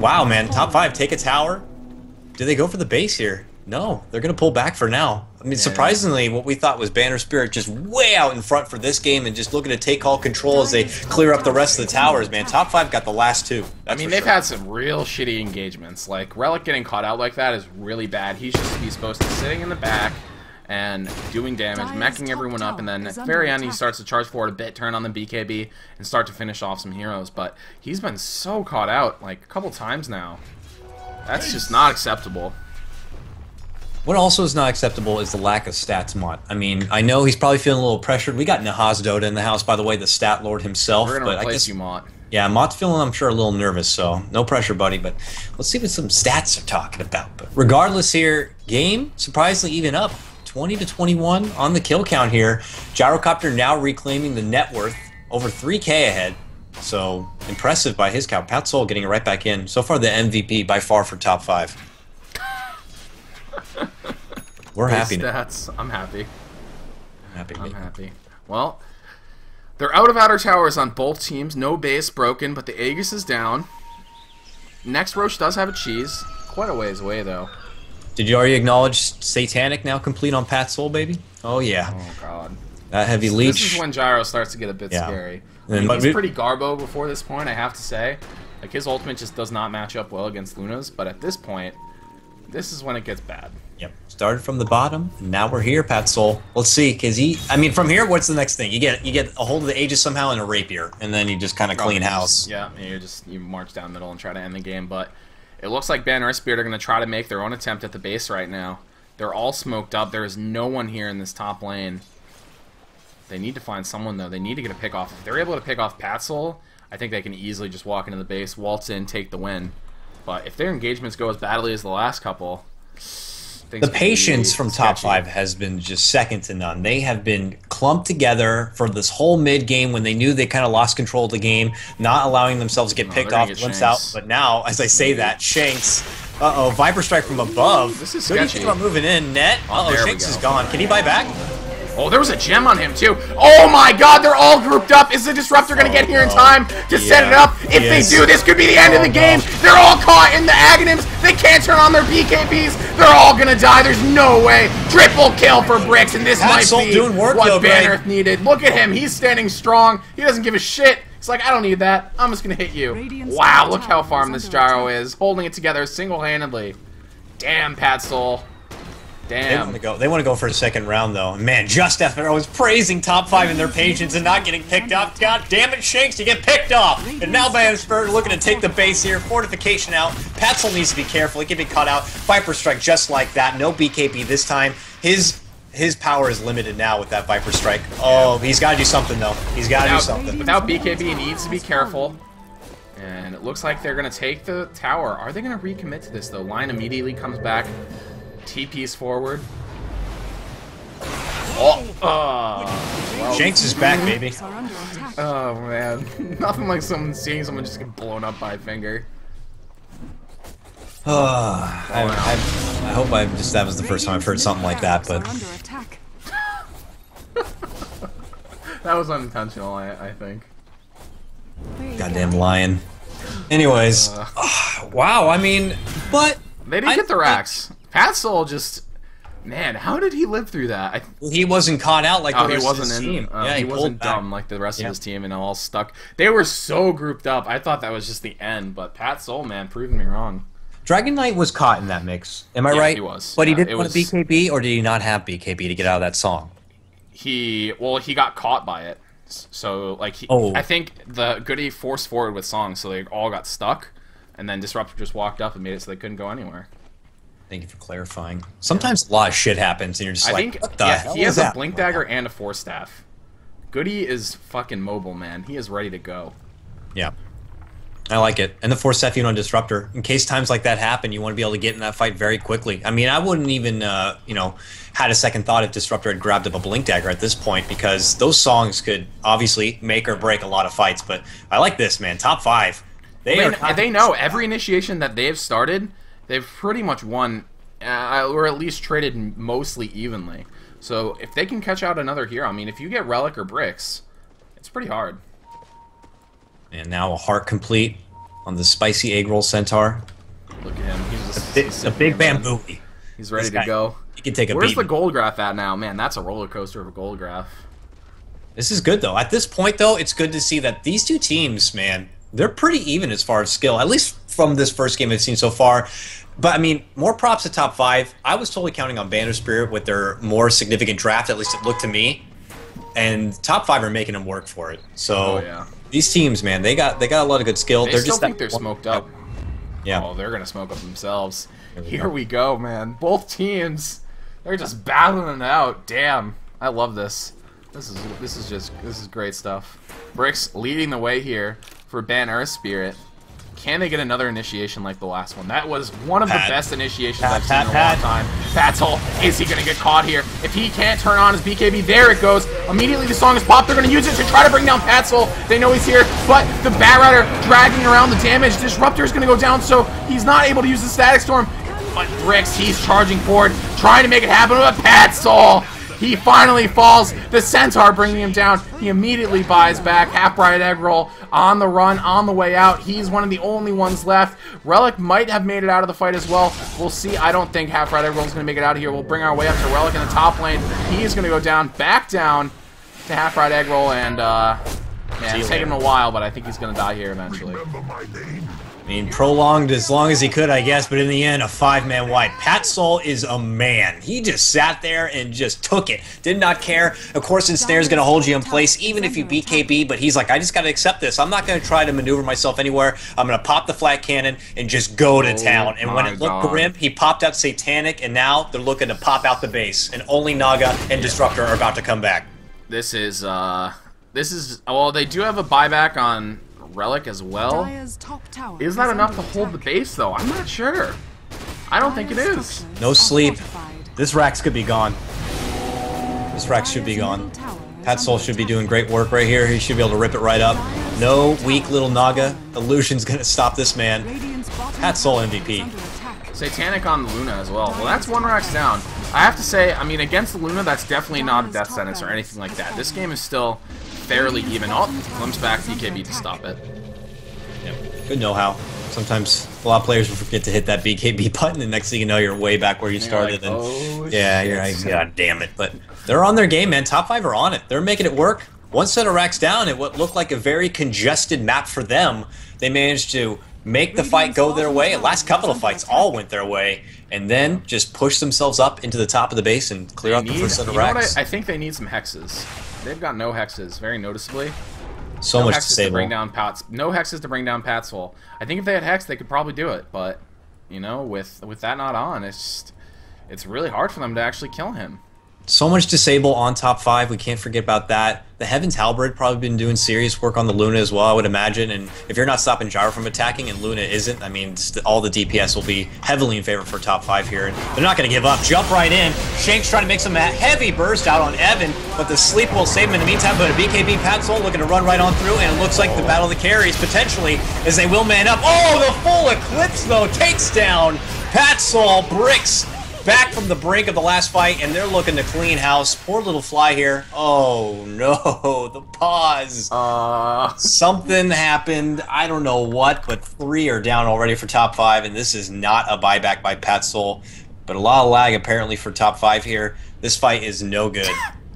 Wow, man. Top 5 take a tower. Do they go for the base here? No, they're going to pull back for now. I mean, surprisingly, what we thought was Banner Spirit just way out in front for this game and just looking to take all control as they clear up the rest of the towers, man. Top 5 got the last 2. I mean, they've had some real shitty engagements. Like, Relic getting caught out like that is really bad. He's supposed to be sitting in the back and doing damage, meching everyone up, and then at the very end he starts to charge forward a bit, turn on the BKB, and start to finish off some heroes. But he's been so caught out, like, a couple times now. That's just not acceptable. What also is not acceptable is the lack of stats mod. I mean, I know he's probably feeling a little pressured. We got Nahaz Dota in the house, by the way, the stat lord himself. We're going to replace I guess, you, Mott. Yeah, Mott's feeling, I'm sure, a little nervous, so no pressure, buddy. But let's see what some stats are talking about. But regardless here, game surprisingly even up. 20 to 21 on the kill count here. Gyrocopter now reclaiming the net worth, over 3K ahead. So impressive by his count. Pat Soul getting it right back in. So far the MVP by far for top 5. We're happy now. Stats. I'm happy. I'm happy. Well, they're out of outer towers on both teams. No base broken, but the Aegis is down. Next Roche does have a cheese. Quite a ways away, though. Did you already acknowledge Satanic now complete on Pat Soul, baby? Oh, yeah. Oh, God. That heavy leech. This is when Gyro starts to get a bit scary. I mean, he's pretty Garbo before this point, I have to say. Like, his ultimate just does not match up well against Luna's, but at this point, this is when it gets bad. Yep. Started from the bottom. Now we're here, Pat Soul. Let's see, because I mean, from here, what's the next thing? You get a hold of the Aegis somehow and a rapier, and then you just kind of clean house. Yeah, you march down middle and try to end the game, but it looks like Banner Earthspirit are going to try to make their own attempt at the base right now. They're all smoked up. There is no one here in this top lane. They need to find someone, though. They need to get a pick off. If they're able to pick off Pat Soul, I think they can easily just walk into the base, waltz in, take the win. But if their engagements go as badly as the last couple, the patience from top 5 has been just second to none. They have been clumped together for this whole mid game when they knew they kind of lost control of the game, not allowing themselves to get picked off, glimpsed out. But now, as I say that, Shanks, Viper Strike from above. This is sketchy. What do you think about moving in? Net. Shanks is gone. Can he buy back? Oh, there was a gem on him, too. Oh, my God, they're all grouped up. Is the Disruptor going to get here in time to set it up? If they do, this could be the end of the game. They're all caught in the Aghanims. They can't turn on their BKBs. They're all going to die. There's no way. Triple kill for Bricks, and this might be what Banner needed. Look at him. He's standing strong. He doesn't give a shit. He's like, I don't need that. I'm just going to hit you. Wow, look how farm this Gyro is. Holding it together single-handedly. Damn, Pat Soul. Damn. They want to go for a second round, though. Man, just after I was praising top 5 in their patience and not getting picked up. God damn it, Shanks, you get picked off. And now Banner Spirit looking to take the base here. Fortification out. Patzel needs to be careful. He can be caught out. Viper Strike just like that. No BKB this time. His power is limited now with that Viper Strike. Oh, he's got to do something, though. He's got to do something. Without BKB, he needs to be careful. And it looks like they're going to take the tower. Are they going to recommit to this, though? Line immediately comes back. TP's forward. Well, Shanks is back, baby. Oh man, nothing like seeing someone just get blown up by a finger. I hope that was the first time I've heard something like that, but that was unintentional, I think. Goddamn lion. Anyways, wow. I mean, but they didn't get the racks. Pat Soul just, man, how did he live through that? He wasn't caught out like the rest of his team. Yeah, he wasn't dumb like the rest of his team and all stuck. They were so grouped up. I thought that was just the end, but Pat Soul, man, proving me wrong. Dragon Knight was caught in that mix. Am I right? He was. But he didn't want a BKB, or did he not have BKB to get out of that song? He got caught by it. So, like, I think the Goody forced forward with songs, so they all got stuck, and then Disruptor just walked up and made it so they couldn't go anywhere. Thank you for clarifying. Sometimes a lot of shit happens, and you're just what the hell he has a Blink Dagger and a Force Staff. Goody is fucking mobile, man. He is ready to go. Yeah. I like it. And the Force Cephion on Disruptor. In case times like that happen, you want to be able to get in that fight very quickly. I mean, I wouldn't even, you know, had a second thought if Disruptor had grabbed up a Blink Dagger at this point, because those songs could obviously make or break a lot of fights. But I like this, man. Top 5. They know every initiation that they've started, they've pretty much won, or at least traded mostly evenly. So if they can catch out another hero, I mean, if you get Relic or Bricks, it's pretty hard. And now a heart complete on the spicy egg roll centaur. Look at him. He's a big bamboo. He's ready to go. He can take a Where's beat. the gold graph at now? Man, that's a roller coaster of a gold graph. This is good, though. At this point, though, it's good to see that these two teams, man, they're pretty even as far as skill, at least from this first game I've seen so far. But, I mean, more props to top 5. I was totally counting on Earthspirit with their more significant draft, at least it looked to me. And top 5 are making them work for it. So these teams, man, they got a lot of good skill. They still think they're smoked up. Yeah. Oh, they're going to smoke up themselves. Here we go, man. Both teams, they're just battling it out. Damn. I love this. This is great stuff. Bricks leading the way here for Earthspirit. Can they get another initiation like the last one? That was one of the best initiations I've seen in a long time. Patzel, is he going to get caught here? If he can't turn on his BKB, there it goes. Immediately the song is popped. They're going to use it to try to bring down Patzel. They know he's here, but the Bat Rider dragging around the damage. Disruptor is going to go down, so he's not able to use the Static Storm. But Bricks, he's charging forward, trying to make it happen with Patzel. He finally falls. The Centaur bringing him down. He immediately buys back. Half-Bright Egg Roll on the run, on the way out. He's one of the only ones left. Relic might have made it out of the fight as well. We'll see. I don't think Half-Bright Egg Roll is going to make it out of here. We'll bring our way up to Relic in the top lane. He is going to go down, back down to Half-Bright Egg Roll, and man, it's taken him a while, but I think he's going to die here eventually. I mean, prolonged as long as he could, I guess, but in the end, a 5-man wipe. Patzel is a man. He just sat there and just took it. Did not care. Of course, Ensnare's going to hold you in place, even if you BKB, but he's like, I just got to accept this. I'm not going to try to maneuver myself anywhere. I'm going to pop the flat cannon and just go to town. And when it looked grim, he popped out Satanic, and now they're looking to pop out the base. And only Naga and Disruptor are about to come back. This is, well, they do have a buyback on Relic as well. Is that enough to hold the base, though? I'm not sure. I don't think it is. No sleep. This Rax could be gone. This Rax should be gone. Patzel should be doing great work right here. He should be able to rip it right up. No weak little Naga. Illusion's going to stop this man. Patzel MVP. Satanic on the Luna as well. Well, that's one Rax down. I have to say, I mean, against the Luna, that's definitely not a death sentence or anything like that. This game is still fairly even. Oh, glimpse back BKB to stop it. Yep. Good know-how. Sometimes a lot of players will forget to hit that BKB button, and next thing you know, you're way back where you started. Like, oh, yeah, you're like, God damn it. But they're on their game, man. Top 5 are on it. They're making it work. One set of racks down at what looked like a very congested map for them. They managed to make the fight go their way. The last couple of fights all went their way, and then just push themselves up into the top of the base and clear out the first set of racks. I think they need some hexes. They've got no hexes, very noticeably. So much to bring down no hexes to bring down Patzel. I think if they had hex, they could probably do it, but you know, with that not on, it's really hard for them to actually kill him. So much disable on top 5. We can't forget about that. The Heaven's Halberd probably been doing serious work on the Luna as well, I would imagine. And if you're not stopping Gyro from attacking and Luna isn't, I mean, all the DPS will be heavily in favor for top 5 here. And they're not going to give up. Jump right in. Shank's trying to make some heavy burst out on Evan, but the sleep will save him in the meantime. But a BKB Patzel looking to run right on through, and it looks like the battle of the carries potentially as they will man up. Oh, the full Eclipse though takes down Patzel. Bricks back from the brink of the last fight, and they're looking to clean house. Poor little Fly here. Oh no, the pause. Something happened. I don't know what, but 3 are down already for top 5, and this is not a buyback by Patzel, but a lot of lag apparently for top 5 here. This fight is no good.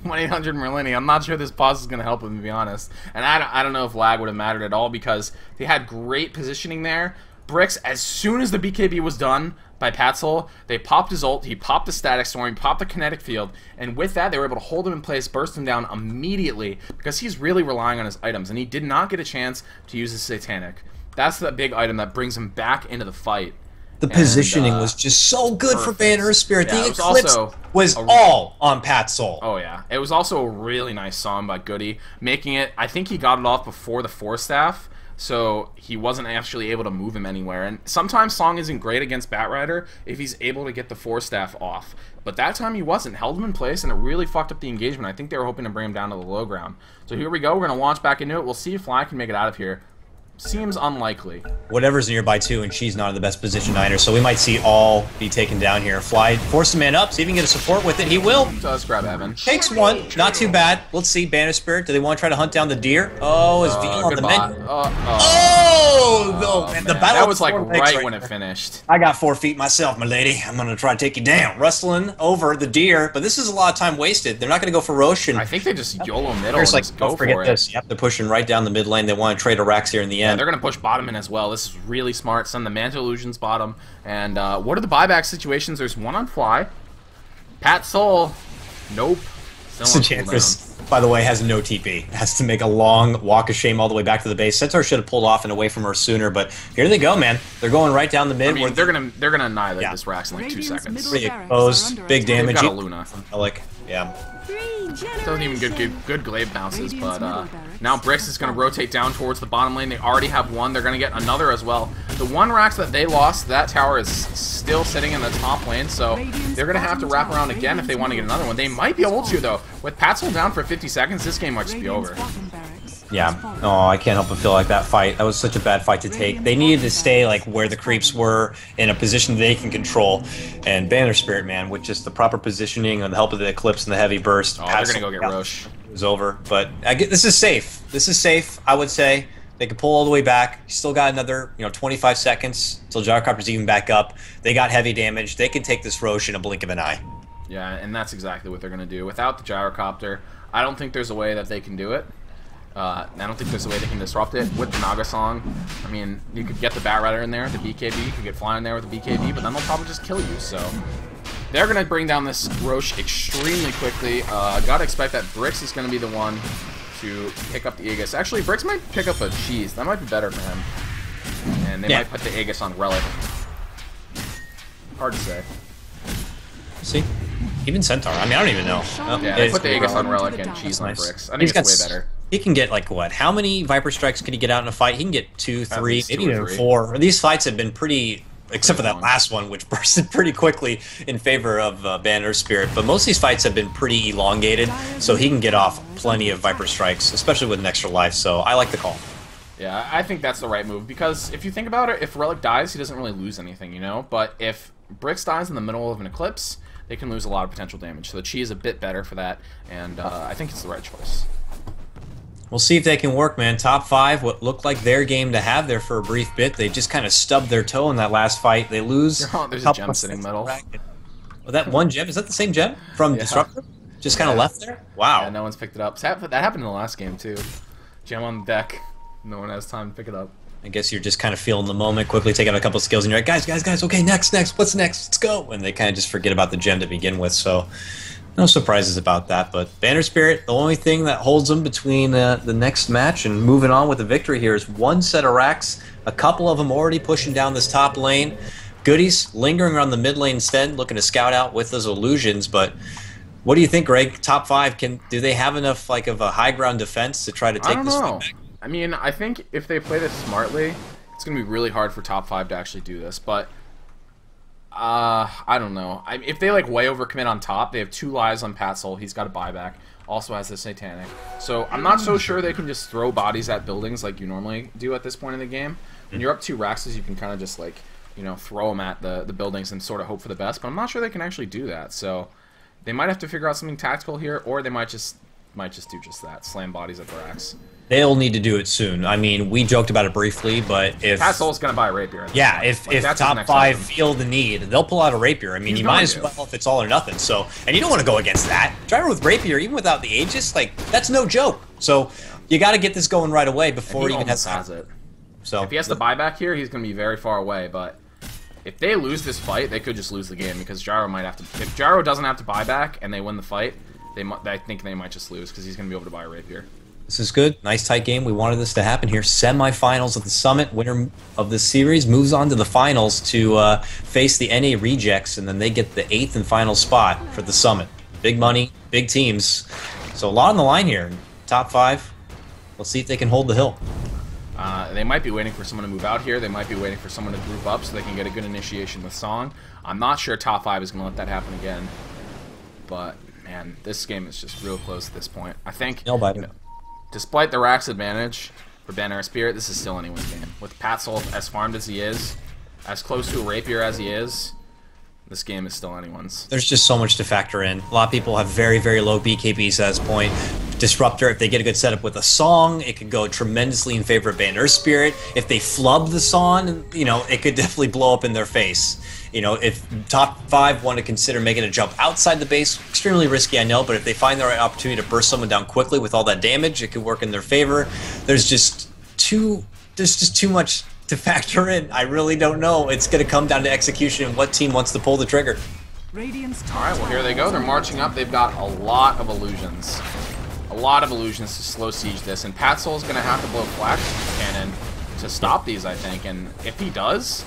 1-800 Merlini. I'm not sure this pause is going to help him, to be honest. And I don't know if lag would have mattered at all because they had great positioning there. Bricks, as soon as the BKB was done by Patzel, they popped his ult, he popped the Static Storm, he popped the Kinetic Field, and with that they were able to hold him in place, burst him down immediately, because he's really relying on his items, and he did not get a chance to use his Satanic. That's the big item that brings him back into the fight. The positioning was just so good for Earthspirit. Yeah, the Eclipse was all on Patzel. Oh yeah. It was also a really nice song by Goody, making it, I think he got it off before the Force Staff, so he wasn't actually able to move him anywhere. And sometimes Song isn't great against Batrider if he's able to get the Force Staff off. But that time he wasn't. Held him in place, and it really fucked up the engagement. I think they were hoping to bring him down to the low ground. So here we go. We're going to launch back into it. We'll see if Fly can make it out of here. Seems unlikely. Whatever's nearby too, and she's not in the best position either, so we might see all be taken down here. Fly, force the man up, see if he can get a support with it. He will. Does grab Evan. Takes one, not too bad. Let's see, Banner Spirit, do they want to try to hunt down the deer? Oh, is V on the menu? Oh, man, the battle. That was like right when it finished. I got 4 feet myself, my lady. I'm going to try to take you down. Rustling over the deer, but this is a lot of time wasted. They're not going to go for Roche. And I think they just YOLO middle and like, go for it. This. Yep, they're pushing right down the mid lane. They want to trade a Rax here in the end. Yeah, they're going to push bottom in as well. This is really smart. Send the Mantle Illusions bottom. And what are the buyback situations? There's one on Fly. Pat Soul. Nope. Enchantress, by the way, has no TP. Has to make a long walk of shame all the way back to the base. Centaur should have pulled off and away from her sooner, but here they go, man. They're going right down the mid. I mean, they're gonna annihilate this Rax in like 2 seconds. Pretty exposed, big damage. They've got a Luna. Yeah. Doesn't even good glaive bounces, but now Brix is going to rotate down towards the bottom lane. They already have one. They're going to get another as well. The one Rax that they lost, that tower is still sitting in the top lane, so they're going to have to wrap around again if they want to get another one. They might be able to, though. With Patzel down for 50 seconds, this game might just be over. Yeah. Oh, I can't help but feel like that fight. That was such a bad fight to take. They needed to stay like where the creeps were in a position they can control. And Banner Spirit, man, with just the proper positioning and the help of the Eclipse and the heavy burst. Oh, they're gonna go get Roche. It was over. But this is safe. This is safe, I would say. They can pull all the way back. Still got another, 25 seconds until Gyrocopter's even back up. They got heavy damage. They can take this Roche in a blink of an eye. Yeah, and that's exactly what they're gonna do. Without the Gyrocopter, I don't think there's a way that they can do it. I don't think there's a way they can disrupt it with the Naga Song. I mean, you could get the Batrider in there, the BKB, you could get Fly in there with the BKB, but then they'll probably just kill you, so... They're going to bring down this Roche extremely quickly. Gotta expect that Brix is going to be the one to pick up the Aegis. Actually, Brix might pick up a Cheese. That might be better for him. And they might put the Aegis on Relic. Hard to say. See? Even Centaur. I mean, I don't even know. Yeah, they put the Aegis on Relic and Cheese on Brix. I think it's way better. He can get, like, what? How many Viper Strikes can he get out in a fight? He can get 2, 3, maybe even 4. These fights have been pretty... Except for that last one, which bursted pretty quickly in favor of Banner Spirit. But most of these fights have been pretty elongated, so he can get off plenty of Viper Strikes, especially with an extra life. So I like the call. Yeah, I think that's the right move, because if you think about it, if Relic dies, he doesn't really lose anything, you know? But if Brix dies in the middle of an Eclipse, they can lose a lot of potential damage. So the Chi is a bit better for that, and I think it's the right choice. We'll see if they can work, man. Top 5, what looked like their game to have there for a brief bit. They just kind of stubbed their toe in that last fight. They lose. Oh, there's a gem sitting middle. Oh, that one gem? Is that the same gem from Disruptor? Just kind of left there? Wow. Yeah, no one's picked it up. That happened in the last game, too. Gem on the deck. No one has time to pick it up. I guess you're just kind of feeling the moment, quickly take out a couple of skills, and you're like, guys, okay, next, what's next? Let's go. And they kind of just forget about the gem to begin with, so... No surprises about that, but Banner Spirit, the only thing that holds them between the next match and moving on with the victory here is one set of Racks, a couple of them already pushing down this top lane. Goodies lingering around the mid lane instead, looking to scout out with those illusions, but what do you think, Greg? Top 5, do they have enough like of a high ground defense to try to take this fight back? I mean, I think if they play this smartly, it's going to be really hard for top 5 to actually do this, but... I don't know. If they like way overcommit on top, they have 2 lives on Patzel. He's got a buyback. Also has the Satanic. So I'm not so sure they can just throw bodies at buildings like you normally do at this point in the game. When you're up 2 Raxes, you can kind of just like, throw them at the buildings and sort of hope for the best. But I'm not sure they can actually do that. So they might have to figure out something tactical here, or they might just do just that, slam bodies at the Rax. They'll need to do it soon. I mean, we joked about it briefly, but if... Patzel's going to buy a Rapier. Yeah, if top 5 feel the need, they'll pull out a Rapier. I mean, you might as well if it's all or nothing. So, and you don't want to go against that. Driver with Rapier, even without the Aegis, like, that's no joke. So, you got to get this going right away before he even has it. So, if he has the buyback here, he's going to be very far away, but... If they lose this fight, they could just lose the game, because Gyro might have to... If Gyro doesn't have to buy back and they win the fight, I think they might just lose, because he's going to be able to buy a Rapier. This is good. Nice tight game. We wanted this to happen here. Semi-finals of the Summit. Winner of this series moves on to the finals to face the NA Rejects, and then they get the 8th and final spot for the Summit. Big money, big teams. So a lot on the line here. Top 5. Let's see if they can hold the hill. They might be waiting for someone to move out here. They might be waiting for someone to group up so they can get a good initiation with Song. I'm not sure top 5 is going to let that happen again. But, man, this game is just real close at this point. I think, despite the Rax advantage for Ben Earthspirit, this is still anyone's game. With Patzel as farmed as he is, as close to a Rapier as he is, this game is still anyone's. There's just so much to factor in. A lot of people have very, very low BKBs at this point. Disruptor, if they get a good setup with a Song, it could go tremendously in favor of Ban Earthspirit. If they flub the Song, you know, it could definitely blow up in their face. You know, if top 5 want to consider making a jump outside the base, extremely risky, I know, but if they find the right opportunity to burst someone down quickly with all that damage, it could work in their favor. There's just too much to factor in. I really don't know. It's going to come down to execution and what team wants to pull the trigger. Alright, well here they go. They're marching up. They've got a lot of illusions. A lot of illusions to slow siege this, and Patzel is going to have to blow Flash Cannon to stop these, I think, and if he does,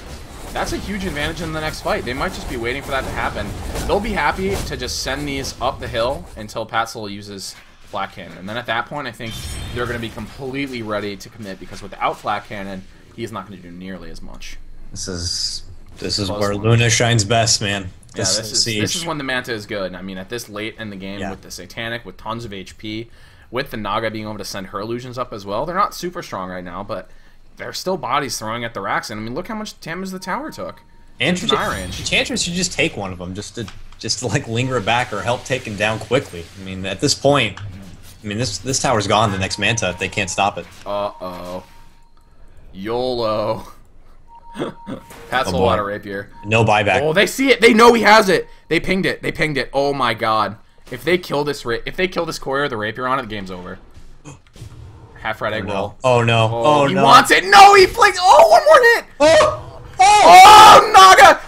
that's a huge advantage in the next fight. They might just be waiting for that to happen. They'll be happy to just send these up the hill until Patzel uses Flat Cannon, and then at that point, I think they're going to be completely ready to commit, because without Flat Cannon, he's not going to do nearly as much. This is where Luna shines best, man. Yeah, this is when the Manta is good. I mean, at this late in the game, with the Satanic, with tons of HP, with the Naga being able to send her illusions up as well, they're not super strong right now, but they're still bodies throwing at the Rax. And I mean, look how much damage the tower took. And Enchantress should just take one of them, just to like linger it back or help take him down quickly. I mean, at this point, I mean this tower's gone. The next Manta if they can't stop it. YOLO. Patzel water rapier. No buyback. Oh, they see it. They know he has it. They pinged it. They pinged it. Oh my god. If they kill this courier with the rapier on it, the game's over. Half red egg roll. Oh no. Oh he no. He wants it. No, he flicks. Oh, one more hit. Oh, Naga.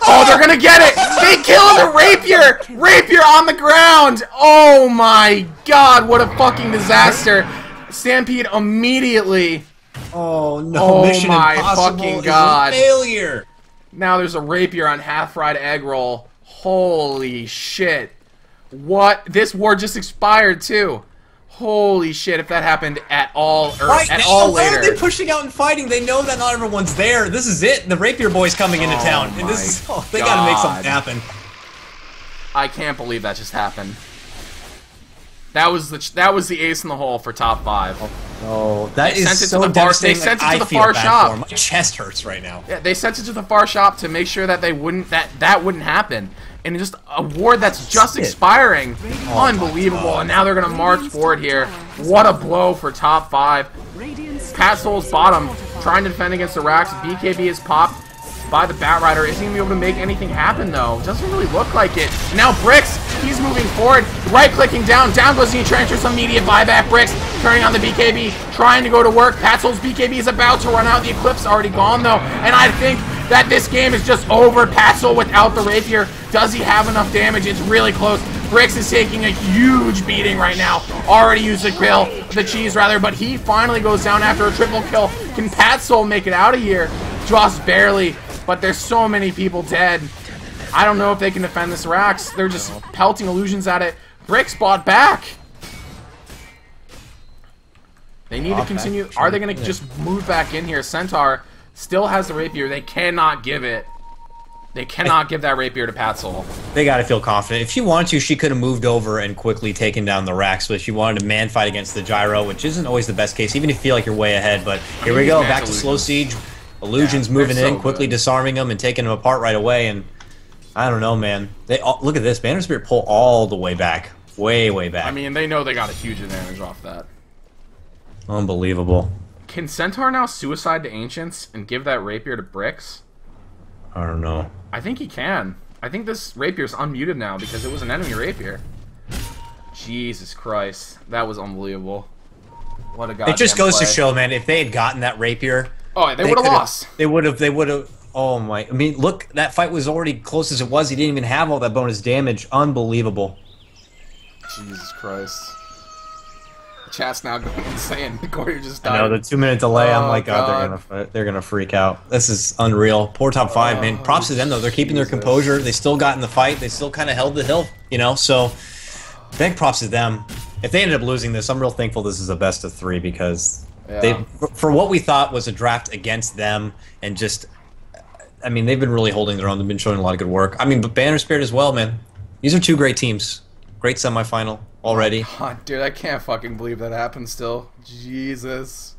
Oh, they're gonna get it. They kill the rapier. Rapier on the ground. Oh my god, what a fucking disaster. Stampede immediately. Oh no! Oh Mission my Impossible fucking god! Is a failure. Now there's a rapier on half fried egg roll. Holy shit! What? This war just expired too. Holy shit! If that happened at all, or at all later. Why are they pushing out and fighting? They know that not everyone's there. This is it. The rapier boy's coming into town, and this is they gotta make something happen. I can't believe that just happened. That was the ace in the hole for top 5. Oh, that is so devastating. They sent it to the far shop. My chest hurts right now. Yeah, they sent it to the far shop to make sure that that wouldn't happen. And just a war that's just expiring. Unbelievable. And now they're gonna march forward here. What a blow for top 5. Patzel's bottom, trying to defend against the Rax. BKB is popped by the Batrider. Isn't gonna be able to make anything happen though. Doesn't really look like it. And now Bricks, he's moving forward, right-clicking down. Down goes the Enchantress, immediate buyback. Bricks turning on the BKB, trying to go to work. Patzel's BKB is about to run out. The Eclipse already gone though, and I think that this game is just over. Patzel without the Rapier. Does he have enough damage? It's really close. Bricks is taking a huge beating right now. Already used the cheese rather, but he finally goes down after a triple kill. Can Patzel make it out of here? Just barely. But there's so many people dead. I don't know if they can defend this Rax. They're just pelting illusions at it. Bricks bought back. They need to continue. Are they going to just move back in here? Centaur still has the Rapier. They cannot give it. They cannot give that Rapier to Patzel. They got to feel confident. If she wanted to, she could have moved over and quickly taken down the Rax, but she wanted to man fight against the Gyro, which isn't always the best case, even if you feel like you're way ahead. But here we go, back to slow siege. Illusions moving in, quickly disarming them and taking them apart right away. And I don't know, man. Look at this. Ban Earthspirit pull all the way back. Way back. I mean, they know they got a huge advantage off that. Unbelievable. Can Centaur now suicide to Ancients and give that Rapier to Bricks? I don't know. I think he can. I think this Rapier's unmuted now because it was an enemy Rapier. Jesus Christ. That was unbelievable. What a goddamn It just goes play. to show, man, if they had gotten that Rapier... Oh, they would have lost. They would have... Oh my... I mean, look, that fight was already close as it was. He didn't even have all that bonus damage. Unbelievable. Jesus Christ. The chat's now going insane. The courier just died. I know, the 2-minute delay, I'm like, God, they're gonna freak out. This is unreal. Poor top 5, man. Props to them, though. They're keeping their composure. They still got in the fight. They still kind of held the hill, you know? So, big props to them. If they ended up losing this, I'm real thankful this is a best of 3 because... They, for what we thought was a draft against them, and just, I mean, they've been really holding their own. They've been showing a lot of good work. I mean, but Banner Spirit as well, man. These are two great teams. Great semifinal already. Oh, God, dude, I can't fucking believe that happened still. Jesus.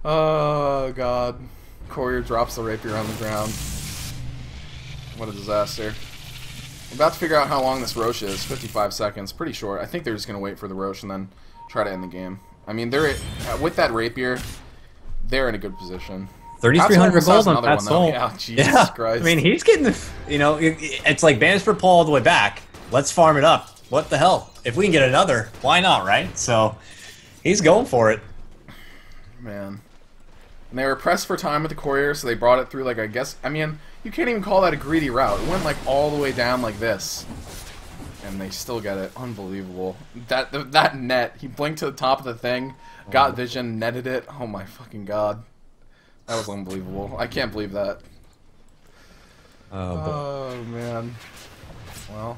Oh, God. Courier drops the rapier on the ground. What a disaster. I'm about to figure out how long this Roche is. 55 seconds. Pretty short. I think they're just going to wait for the Roche and then try to end the game. I mean, they're with that rapier, they're in a good position. 3,300 gold on Pat Soul. Yeah, Jesus Christ. I mean, he's getting the, you know, it's like Bannister pull all the way back. Let's farm it up. What the hell? If we can get another, why not, right? So, he's going for it. Man. And they were pressed for time with the Courier, so they brought it through, like, I guess, I mean, you can't even call that a greedy route. It went, like, all the way down like this. And they still get it. Unbelievable. That net, he blinked to the top of the thing, got vision, netted it. Oh my fucking god. That was unbelievable. I can't believe that. Oh, man. Well.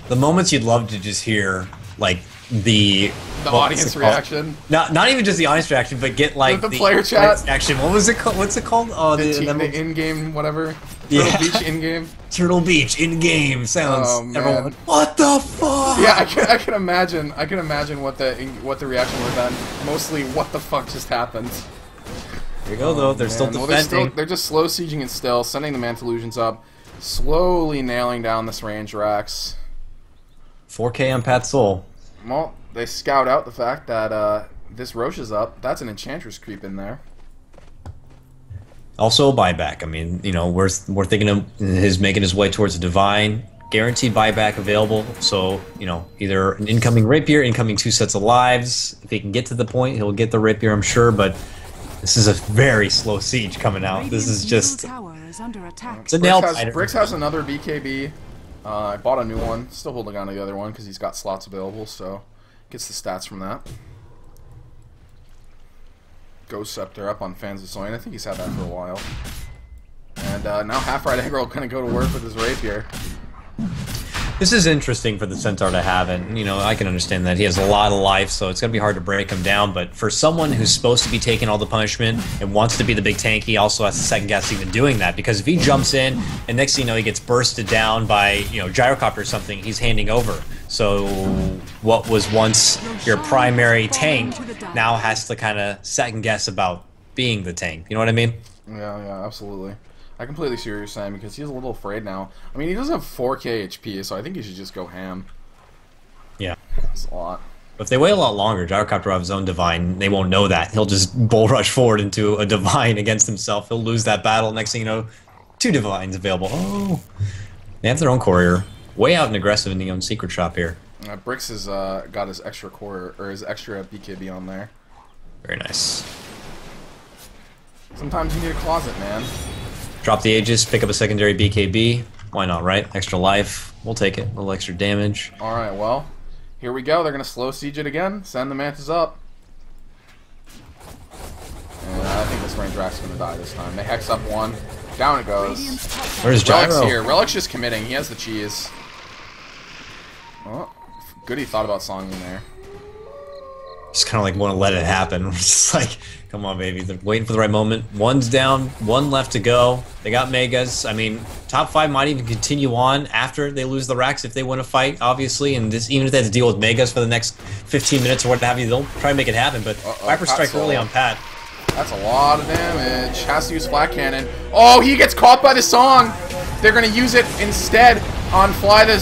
The moments you'd love to just hear, like, the audience reaction. Not even just the audience reaction, but get like the player chat action. What was it called? What's it called? Oh, the in-game whatever. Turtle Beach in-game. Turtle Beach in-game sounds. Everyone, what the fuck? Yeah, I can imagine. I can imagine what the reaction would have been. Mostly, what the fuck just happened. There you go, though. They're still defending. They're just slow sieging it still, sending the Mantillusions up, slowly nailing down this range racks. 4K on Pat Soul. Well, they scout out the fact that this Roche is up. That's an Enchantress creep in there. Also a buyback. I mean, you know, we're thinking of his making his way towards a Divine. Guaranteed buyback available. So, you know, either an incoming Rapier, incoming 2 sets of lives. If he can get to the point, he'll get the Rapier, I'm sure, but this is a very slow siege coming out. This is just... It's a nail biter. Bricks has another BKB. I bought a new one. Still holding on to the other one because he's got slots available, so gets the stats from that. Ghost Scepter up on Fans of Soin. I think he's had that for a while. And now Half Right Angle going to go to work with his Rapier. This is interesting for the Centaur to have, and, you know, I can understand that he has a lot of life, so it's going to be hard to break him down, but for someone who's supposed to be taking all the punishment and wants to be the big tank, he also has to second-guess even doing that, because if he jumps in, and next thing you know, he gets bursted down by, you know, Gyrocopter or something, he's handing over. So what was once your primary tank now has to kind of second-guess about being the tank. You know what I mean? Yeah, absolutely. I completely see what you're saying, because he's a little afraid now. I mean, he doesn't have 4k HP, so I think he should just go ham. Yeah. That's a lot. But if they wait a lot longer, Gyrocopter will have his own Divine. They won't know that. He'll just bull rush forward into a Divine against himself. He'll lose that battle. Next thing you know, 2 Divines available. Oh. They have their own Courier. Way out and aggressive in the own secret shop here. Bricks has got his extra Courier, or his extra BKB on there. Very nice. Sometimes you need a closet, man. Drop the Aegis, pick up a secondary BKB. Why not, right? Extra life. We'll take it. A little extra damage. Alright, well, here we go. They're going to slow siege it again. Send the Mantis up. And I think this range rack's going to die this time. They hex up one. Down it goes. Where's Gyro? Relic's here. Relic's just committing. He has the cheese. Oh, good he thought about songing there. Just kind of like want to let it happen. Just like, come on, baby. They're waiting for the right moment. One's down, 1 left to go. They got Megas. I mean, top 5 might even continue on after they lose the racks if they win a fight, obviously. And this, even if they have to deal with Megas for the next 15 minutes or what have you, they'll try to make it happen. But Viper Strike early on Pat. That's a lot of damage. Has to use Flat Cannon. Oh, he gets caught by the song. They're going to use it instead on Fly the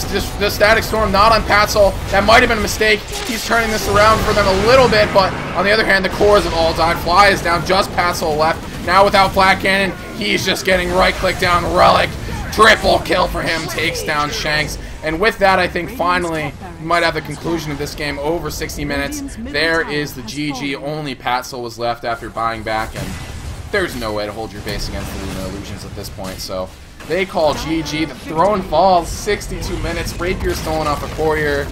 Static Storm, not on Patzel. That might have been a mistake. He's turning this around for them a little bit, but on the other hand, the cores have all died. Fly is down, just Patzel left. Now without Flat Cannon, he's just getting right-click down Relic. Triple kill for him, takes down Shanks. And with that, I think finally we might have the conclusion of this game over 60 minutes. There is the GG. Only Patzel was left after buying back, and there's no way to hold your base against the Luna Illusions at this point, so they call GG. The throw and falls, 62 minutes. Rapier stolen off a Courier.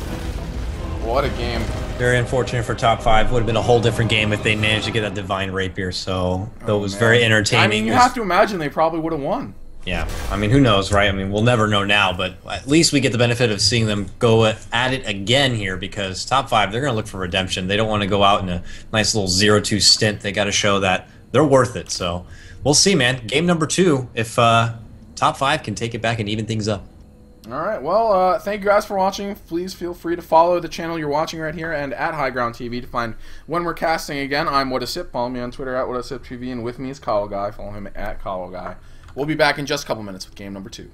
What a game. Very unfortunate for top 5. Would have been a whole different game if they managed to get that Divine Rapier, so that was very entertaining. I mean, you have to imagine they probably would have won. Yeah, I mean, who knows, right? I mean, we'll never know now, but at least we get the benefit of seeing them go at it again here, because top 5, they're going to look for redemption. They don't want to go out in a nice little 0-2 stint. They got to show that they're worth it. So we'll see, man. Game number 2, if top 5 can take it back and even things up. All right, well, thank you guys for watching. Please feel free to follow the channel you're watching right here and at High Ground TV to find when we're casting again. I'm WhatASip. Follow me on Twitter at WhatASipTV, and with me is Kyle Guy. Follow him at Kyle Guy. We'll be back in just a couple minutes with game number 2.